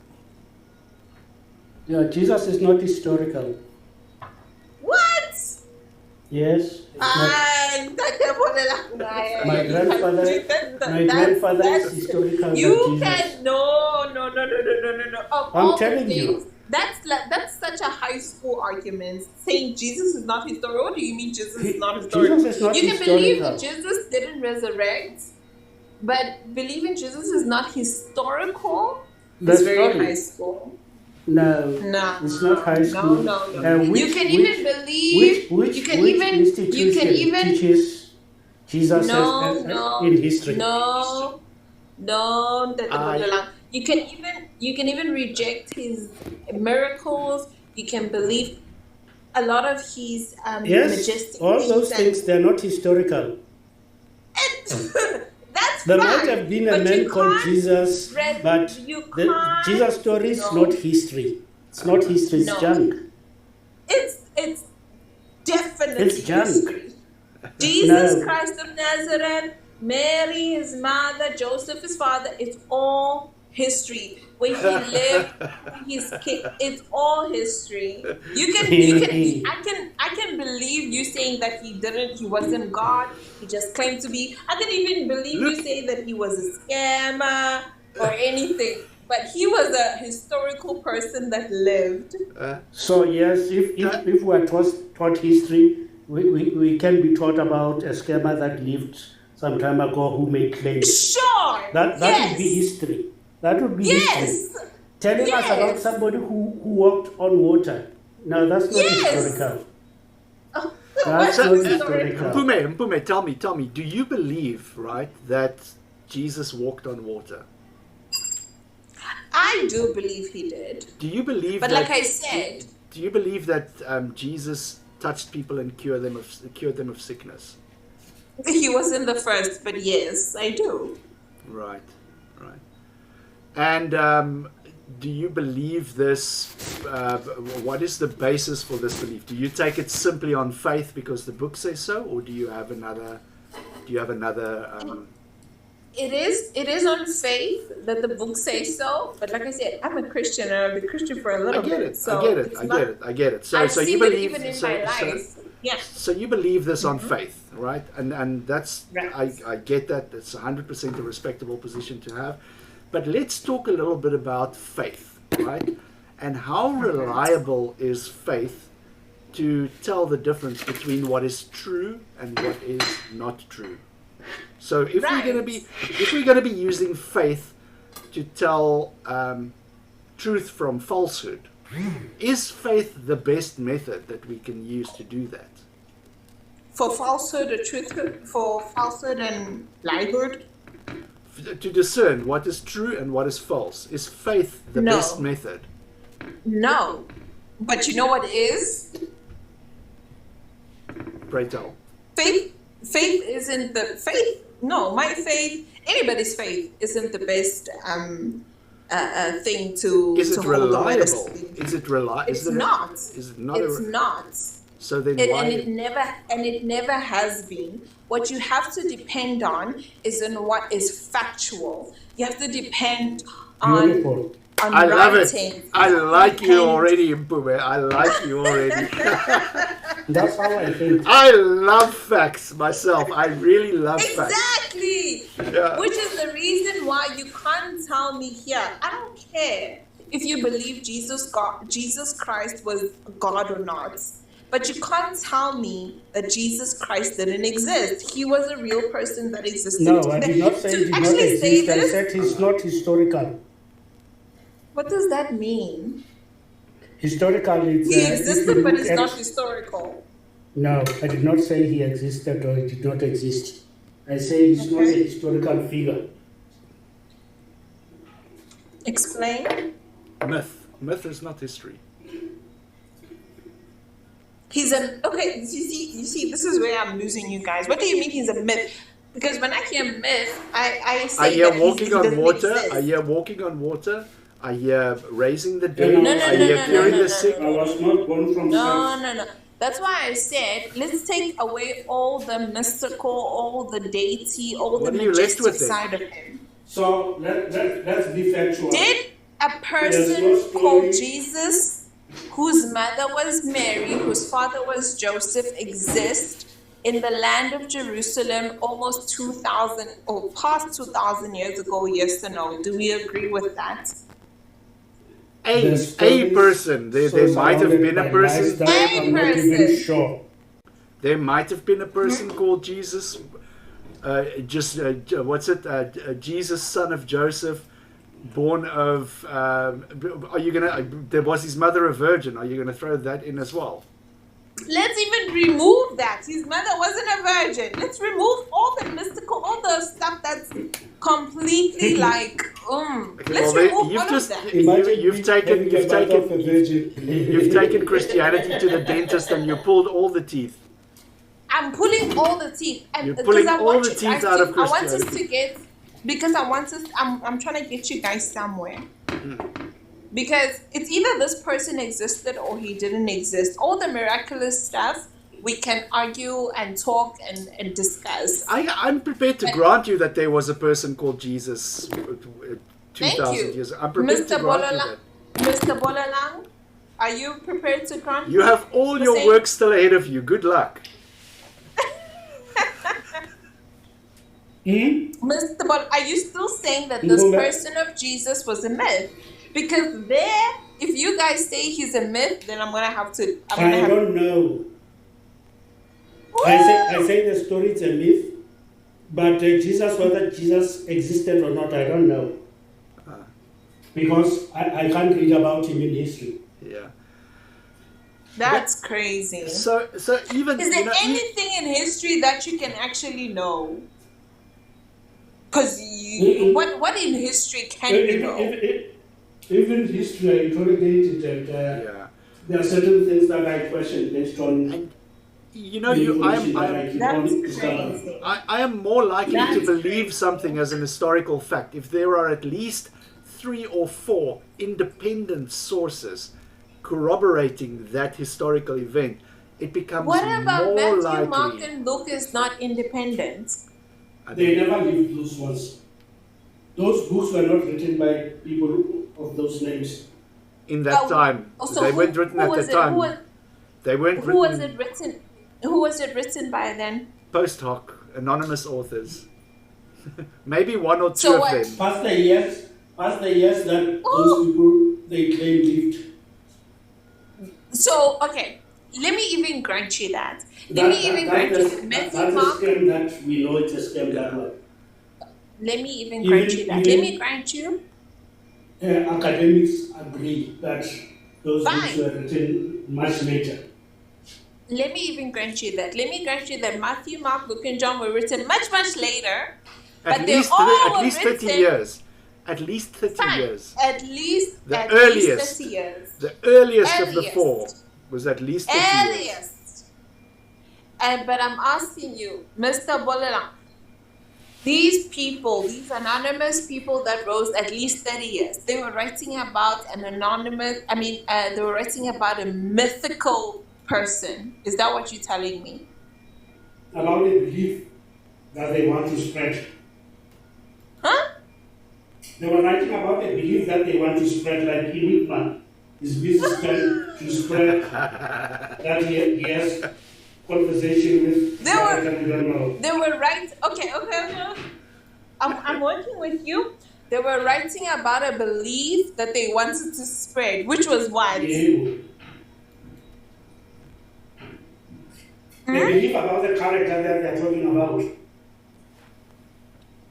Speaker 1: Yeah, Jesus is not historical.
Speaker 3: What?
Speaker 1: Yes.
Speaker 3: My
Speaker 1: grandfather is historical.
Speaker 3: You can no.
Speaker 1: I'm telling you.
Speaker 3: That's such a high school argument. Saying Jesus is not historical. What do you mean Jesus is not historical?
Speaker 1: Jesus is not
Speaker 3: you can
Speaker 1: historical.
Speaker 3: believe that Jesus didn't resurrect, but believing Jesus is not historical is very high school.
Speaker 1: No, it's not high school.
Speaker 3: No. You can even believe. You can even
Speaker 1: teaches Jesus in history.
Speaker 3: No. You can even reject his miracles. You can believe a lot of his majestic.
Speaker 1: All those things, they're not historical.
Speaker 3: That's
Speaker 1: There
Speaker 3: fine.
Speaker 1: might have been a
Speaker 3: But
Speaker 1: man
Speaker 3: you
Speaker 1: called
Speaker 3: can't
Speaker 1: Jesus,
Speaker 3: read-
Speaker 1: but
Speaker 3: you
Speaker 1: the
Speaker 3: can't-
Speaker 1: Jesus story is
Speaker 3: no.
Speaker 1: not history. It's not history, it's
Speaker 3: No.
Speaker 1: junk.
Speaker 3: It's definitely
Speaker 1: It's junk.
Speaker 3: history. Jesus
Speaker 1: No.
Speaker 3: Christ of Nazareth, Mary, his mother, Joseph, his father, it's all history. Where he lived, his kid, it's all history. I can believe you saying that he wasn't God, he just claimed to be. I can even believe you saying that he was a scammer or anything. But he was a historical person that lived.
Speaker 1: So yes, if we are taught history, we can be taught about a scammer that lived some time ago who made claims.
Speaker 3: Sure.
Speaker 1: That would be history. That would be history. Telling us about somebody who walked on water. No, that's not historical.
Speaker 3: Oh,
Speaker 1: That's not historical.
Speaker 2: Mpume, tell me, do you believe, right, that Jesus walked on water?
Speaker 3: I do believe he did.
Speaker 2: Do you believe
Speaker 3: But
Speaker 2: that,
Speaker 3: like I said,
Speaker 2: do you believe that Jesus touched people and cured them of sickness?
Speaker 3: he wasn't the first, but yes, I do.
Speaker 2: Right. And do you believe this? What is the basis for this belief? Do you take it simply on faith because the book says so, or do you have another?
Speaker 3: It is on faith that the book says so, but like I said, I'm a Christian and I've been Christian for a little bit.
Speaker 2: I get it. So
Speaker 3: I've
Speaker 2: you
Speaker 3: seen
Speaker 2: believe
Speaker 3: it even in my life. Yeah.
Speaker 2: So you believe this on faith, right? And that's
Speaker 3: Right.
Speaker 2: I get that. It's 100% a respectable position to have. But let's talk a little bit about faith, right? And how reliable is faith to tell the difference between what is true and what is not true? So if we're going to be using faith to tell truth from falsehood, is faith the best method that we can use to do that?
Speaker 3: For falsehood or truth, for falsehood and liehood?
Speaker 2: To discern what is true and what is false, is faith the
Speaker 3: No.
Speaker 2: best method?
Speaker 3: No. But you know what is?
Speaker 2: Pray tell.
Speaker 3: Faith isn't the faith. No, my faith, anybody's faith isn't the best thing to.
Speaker 2: Is it
Speaker 3: to hold on
Speaker 2: reliable?
Speaker 3: with.
Speaker 2: Is it reliable?
Speaker 3: It's not.
Speaker 2: Is it not?
Speaker 3: It's not.
Speaker 2: So then why?
Speaker 3: And it never has been. What you have to depend on is on what is factual. You have to depend on.
Speaker 1: Beautiful.
Speaker 2: I love it.
Speaker 3: writing.
Speaker 2: I like you already, Mpume. I like you already.
Speaker 1: That's how I think.
Speaker 2: I love facts myself. I really love facts.
Speaker 3: Exactly.
Speaker 2: Yeah.
Speaker 3: Which is the reason why you can't tell me here. I don't care if you believe Jesus Christ was God or not. But you can't tell me that Jesus Christ didn't exist. He was a real person that existed.
Speaker 1: No, I did not say he did not exist. I said he's not historical.
Speaker 3: What does that mean?
Speaker 1: Historical, it's...
Speaker 3: He existed, but it's not historical.
Speaker 1: No, I did not say he existed or he did not exist. I say he's not a historical figure.
Speaker 3: Explain.
Speaker 2: Myth. Myth is not history.
Speaker 3: He's an okay. You see. This is where I'm losing you guys. What do you mean he's a myth? Because when I hear myth, I say
Speaker 2: I hear
Speaker 3: that
Speaker 2: walking on
Speaker 3: doesn't
Speaker 2: water.
Speaker 3: exist.
Speaker 2: I hear walking on water. I hear raising the dead.
Speaker 1: No,
Speaker 2: I hear curing the sick.
Speaker 1: I was not born from
Speaker 3: No. That's why I said let's take away all the mystical, all the deity, all
Speaker 2: What
Speaker 3: the
Speaker 2: are you left
Speaker 3: majestic
Speaker 2: with then?
Speaker 3: side of him.
Speaker 1: So let's be factual.
Speaker 3: Did a person
Speaker 1: There's no story.
Speaker 3: called Jesus, whose mother was Mary, whose father was Joseph, exist in the land of Jerusalem almost 2,000 or past 2,000 years ago? Yes or no? Do we agree with that?
Speaker 2: A person. There might have been a person.
Speaker 1: I'm not even sure.
Speaker 2: There might have been a person called Jesus. Jesus, son of Joseph, born of. Was his mother a virgin? Are you gonna throw that in as well?
Speaker 3: Let's even remove that. His mother wasn't a virgin. Let's remove all the mystical, all the stuff that's completely like. Let's remove all of that.
Speaker 2: You've taken Christianity to the dentist and you pulled all the teeth.
Speaker 3: I'm pulling all the teeth.
Speaker 2: You're pulling all the teeth out of
Speaker 3: I want us
Speaker 2: Christianity.
Speaker 3: to get, because I want us, I'm trying to get you guys somewhere. Because it's either this person existed or he didn't exist. All the miraculous stuff, we can argue and talk and discuss.
Speaker 2: I'm prepared to grant you that there was a person called Jesus 2,000 years. I'm prepared to grant you that.
Speaker 3: Mr. Bolalang, are you prepared to grant
Speaker 2: You have all your work still ahead of you. Good luck.
Speaker 3: Mr. Bol, are you still saying that this person of Jesus was a myth? Because there, if you guys say he's a myth, then I'm gonna have to.
Speaker 1: I don't know. I say the story is a myth, but whether Jesus existed or not, I don't know. Because I can't read about him in history.
Speaker 2: Yeah.
Speaker 3: That's crazy.
Speaker 2: So even
Speaker 3: is there anything in history that you can actually know? Because what in history can you know?
Speaker 1: Even history, I interrogated, and there are certain things that I question based on.
Speaker 2: And, I am more likely to believe something as an historical fact if there are at least 3 or 4 independent sources corroborating that historical event. It becomes
Speaker 3: what about
Speaker 2: more
Speaker 3: Matthew,
Speaker 2: likely.
Speaker 3: Mark, and Luke is not independent?
Speaker 1: They never lived those ones. Those books were not written by people of those names.
Speaker 2: In that time. They weren't written at the time.
Speaker 3: Who was it written? Who was it written by then?
Speaker 2: Post hoc, anonymous authors. Maybe 1 or 2 of them.
Speaker 1: Past the years that those people they claim lived.
Speaker 3: So, okay, let me even grant you that. Let me even grant you that. Matthew, Mark.
Speaker 1: That's a scam that we know it's a scam that way.
Speaker 3: Let me even grant you that. Let me grant you.
Speaker 1: Academics agree that those books were written much later.
Speaker 3: Let me even grant you that. Let me grant you that Matthew, Mark, Luke, and John were written much, much later.
Speaker 2: At least 30 years. At least 30 years.
Speaker 3: At least 30 years.
Speaker 2: The earliest of the 4 was at least 30 years.
Speaker 3: But I'm asking you, Mr. Bolalang, these people, these anonymous people that rose at least 30 years, they were writing about they were writing about a mythical person. Is that what you're telling me?
Speaker 1: About a belief that they want to spread.
Speaker 3: Huh?
Speaker 1: They were writing about a belief that they want to spread, like Enigma. His business plan to spread that he has conversation with.
Speaker 3: They were right. Okay. I'm working with you. They were writing about a belief that they wanted to spread, which was what?
Speaker 1: They believe about the character that they're talking about.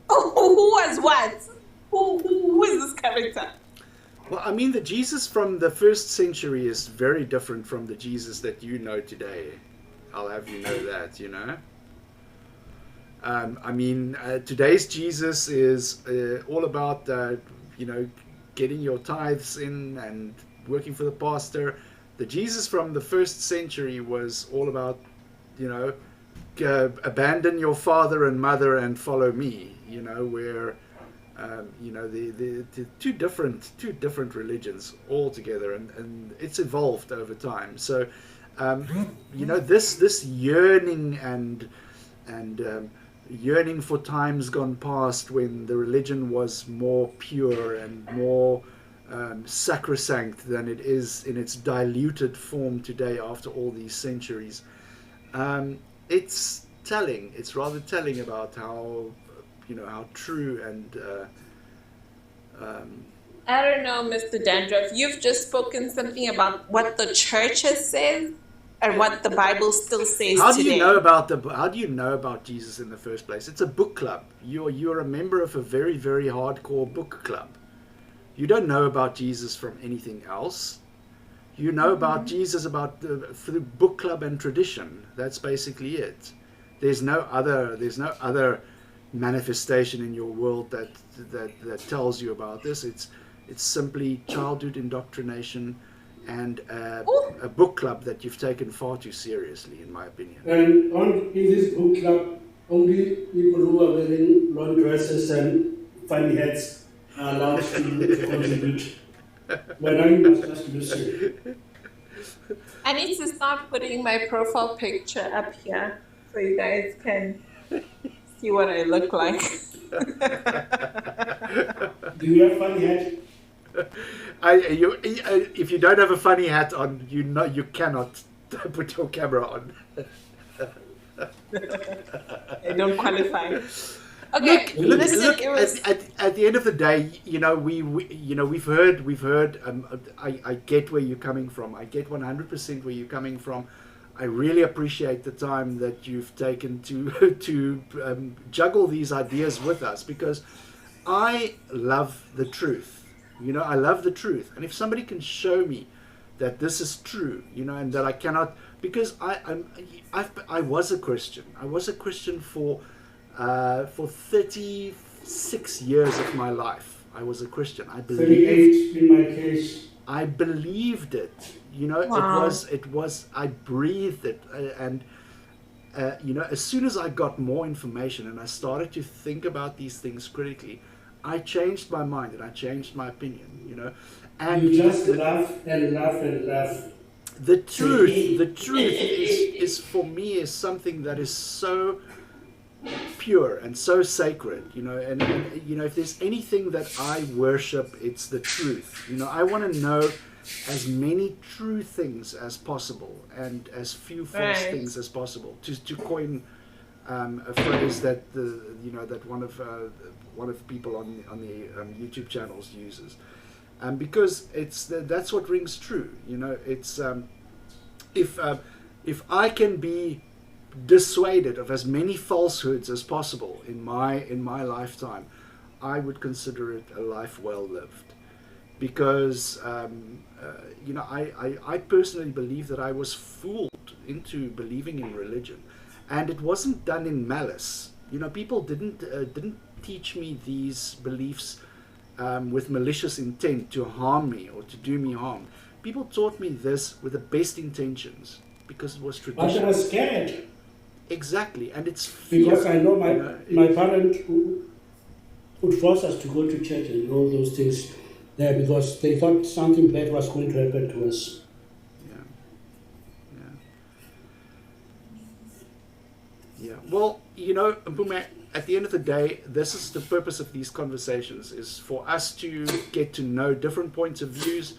Speaker 3: Who was what? Who is this character?
Speaker 2: Well, I mean, the Jesus from the 1st century is very different from the Jesus that you know today. I'll have you know that, you know. Today's Jesus is all about, getting your tithes in and working for the pastor. The Jesus from the 1st century was all about, abandon your father and mother and follow me, where... the two different religions all together, and it's evolved over time. So, this yearning and yearning for times gone past when the religion was more pure and more sacrosanct than it is in its diluted form today after all these centuries. It's telling. It's rather telling about how true and
Speaker 3: I don't know, Mr. Dandruff. You've just spoken something about what the church has said and what the Bible still says
Speaker 2: how
Speaker 3: today.
Speaker 2: do you know about Jesus in the first place? It's a book club. You're a member of a very, very hardcore book club. You don't know about Jesus from anything else. You know about Jesus through book club and tradition. That's basically it. There's no other manifestation in your world that tells you about this. It's simply childhood indoctrination. and
Speaker 3: Ooh.
Speaker 2: a book club that you've taken far too seriously, in my opinion.
Speaker 1: And in this book club, only people who are wearing long dresses and funny hats are allowed to contribute. But now you must just use it.
Speaker 3: I need to start putting my profile picture up here so you guys can see what I look like.
Speaker 1: Do you have funny hat?
Speaker 2: If you don't have a funny hat on, you cannot put your camera on.
Speaker 3: I don't qualify. Okay,
Speaker 2: Look,
Speaker 3: it was...
Speaker 2: at the end of the day, we've heard. I get where you're coming from. I get 100% where you're coming from. I really appreciate the time that you've taken to juggle these ideas with us, because I love the truth. I love the truth, and if somebody can show me that this is true, and that I cannot, because I was a Christian. I was a Christian for 36 years of my life. I was a Christian. I believed.
Speaker 1: 38 in my case.
Speaker 2: I believed it.
Speaker 3: Wow.
Speaker 2: It was. I breathed it, and as soon as I got more information and I started to think about these things critically, I changed my mind and I changed my opinion. And
Speaker 1: You just laugh and laugh and laugh.
Speaker 2: the truth is for me is something that is so pure and so sacred, and if there's anything that I worship, it's the truth. I want to know as many true things as possible and as few false things as possible, to coin a phrase that that one of the people on the YouTube channels uses, because that's what rings true. It's if I can be dissuaded of as many falsehoods as possible in my lifetime, I would consider it a life well lived, because I personally believe that I was fooled into believing in religion, and it wasn't done in malice. People didn't teach me these beliefs with malicious intent to harm me or to do me harm. People taught me this with the best intentions, because it was
Speaker 1: But
Speaker 2: tradition.
Speaker 1: I was scared.
Speaker 2: Exactly, and it's fear.
Speaker 1: Because I know my parents would force us to go to church and all those things there, because they thought something bad was going to happen to us.
Speaker 2: Yeah. Well, Mpume, at the end of the day, this is the purpose of these conversations, is for us to get to know different points of views.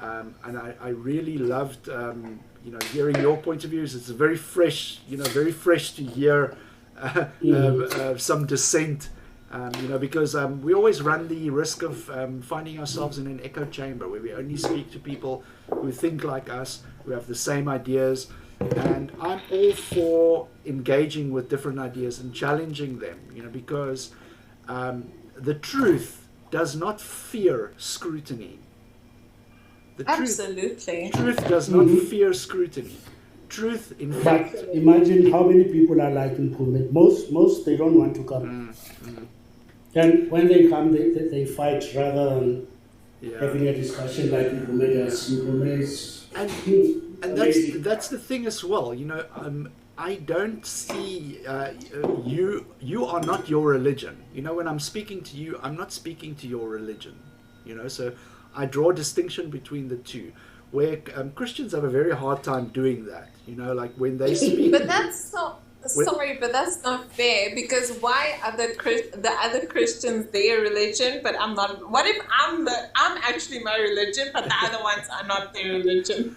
Speaker 2: And I really loved, hearing your point of views. It's very fresh to hear some dissent, because we always run the risk of finding ourselves in an echo chamber where we only speak to people who think like us, who have the same ideas. And I'm all for engaging with different ideas and challenging them, because the truth does not fear scrutiny.
Speaker 3: Absolutely.
Speaker 2: Truth does not fear scrutiny. Truth, in fact...
Speaker 1: But imagine how many people are like Mpume. Most they don't want to come. And when they come, they fight rather than having a discussion like Mpume does. Mpume is...
Speaker 2: And that's the thing as well. I don't see you are not your religion. When I'm speaking to you, I'm not speaking to your religion. So I draw a distinction between the two, where Christians have a very hard time doing that. Like when they speak.
Speaker 3: But that's not... Sorry, but that's not fair, because why are the other Christians their religion, but I'm not? What if I'm actually my religion, but the other ones are not their religion?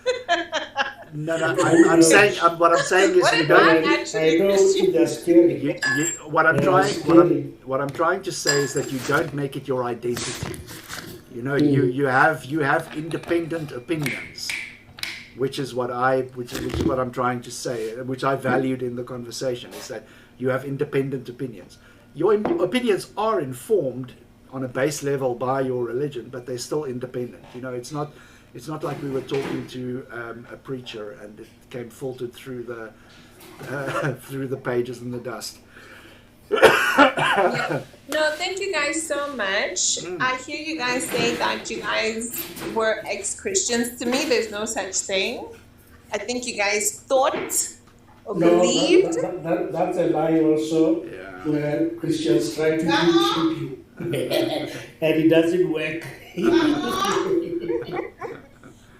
Speaker 2: No. I'm saying what I'm saying is
Speaker 3: What
Speaker 2: you
Speaker 3: if
Speaker 2: don't.
Speaker 3: I'm actually Christian?
Speaker 1: They're scary.
Speaker 2: What I'm trying to say is that you don't make it your identity. You have independent opinions, which is what I'm trying to say, which I valued in the conversation, is that you have independent opinions. Your opinions are informed on a base level by your religion, but they're still independent. It's not like we were talking to a preacher and it came filtered through the pages and the dust.
Speaker 3: Yeah. No, thank you guys so much. I hear you guys say that you guys were ex-Christians. To me, there's no such thing. I think you guys thought or believed.
Speaker 1: That's a lie also.
Speaker 2: Yeah.
Speaker 1: Where Christians try to YouTube you. And it doesn't work.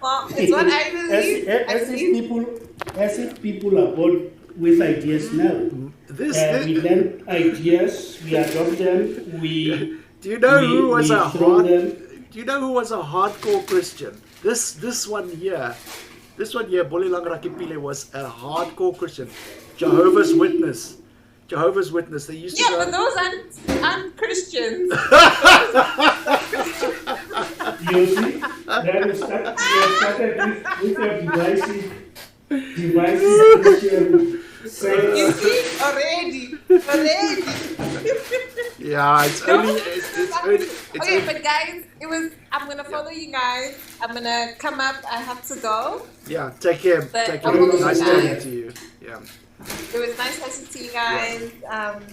Speaker 3: Well, it's what I believe.
Speaker 1: As if people are born with ideas now. We learn ideas, we adopt them,
Speaker 2: Do you know who was a hardcore Christian? This one here, Bolilang Rakipile was a hardcore Christian. Jehovah's Witness. They used to
Speaker 3: Yeah, but those aren't Christians.
Speaker 1: You see, then you started with your divisive Christian saying.
Speaker 3: You see, already.
Speaker 2: Yeah, it's only.
Speaker 3: Okay, but guys, I'm gonna follow you guys. I'm gonna come up. I have to go.
Speaker 2: Yeah, take care.
Speaker 3: But
Speaker 2: Take
Speaker 3: I'll
Speaker 2: care.
Speaker 3: follow you
Speaker 2: Nice
Speaker 3: guys.
Speaker 2: talking to you. Yeah.
Speaker 3: It was nice talking to you guys.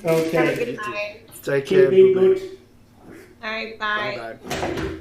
Speaker 1: Okay.
Speaker 3: Have a good night.
Speaker 2: Take care.
Speaker 1: Keep being good.
Speaker 3: All right, bye.
Speaker 2: Bye.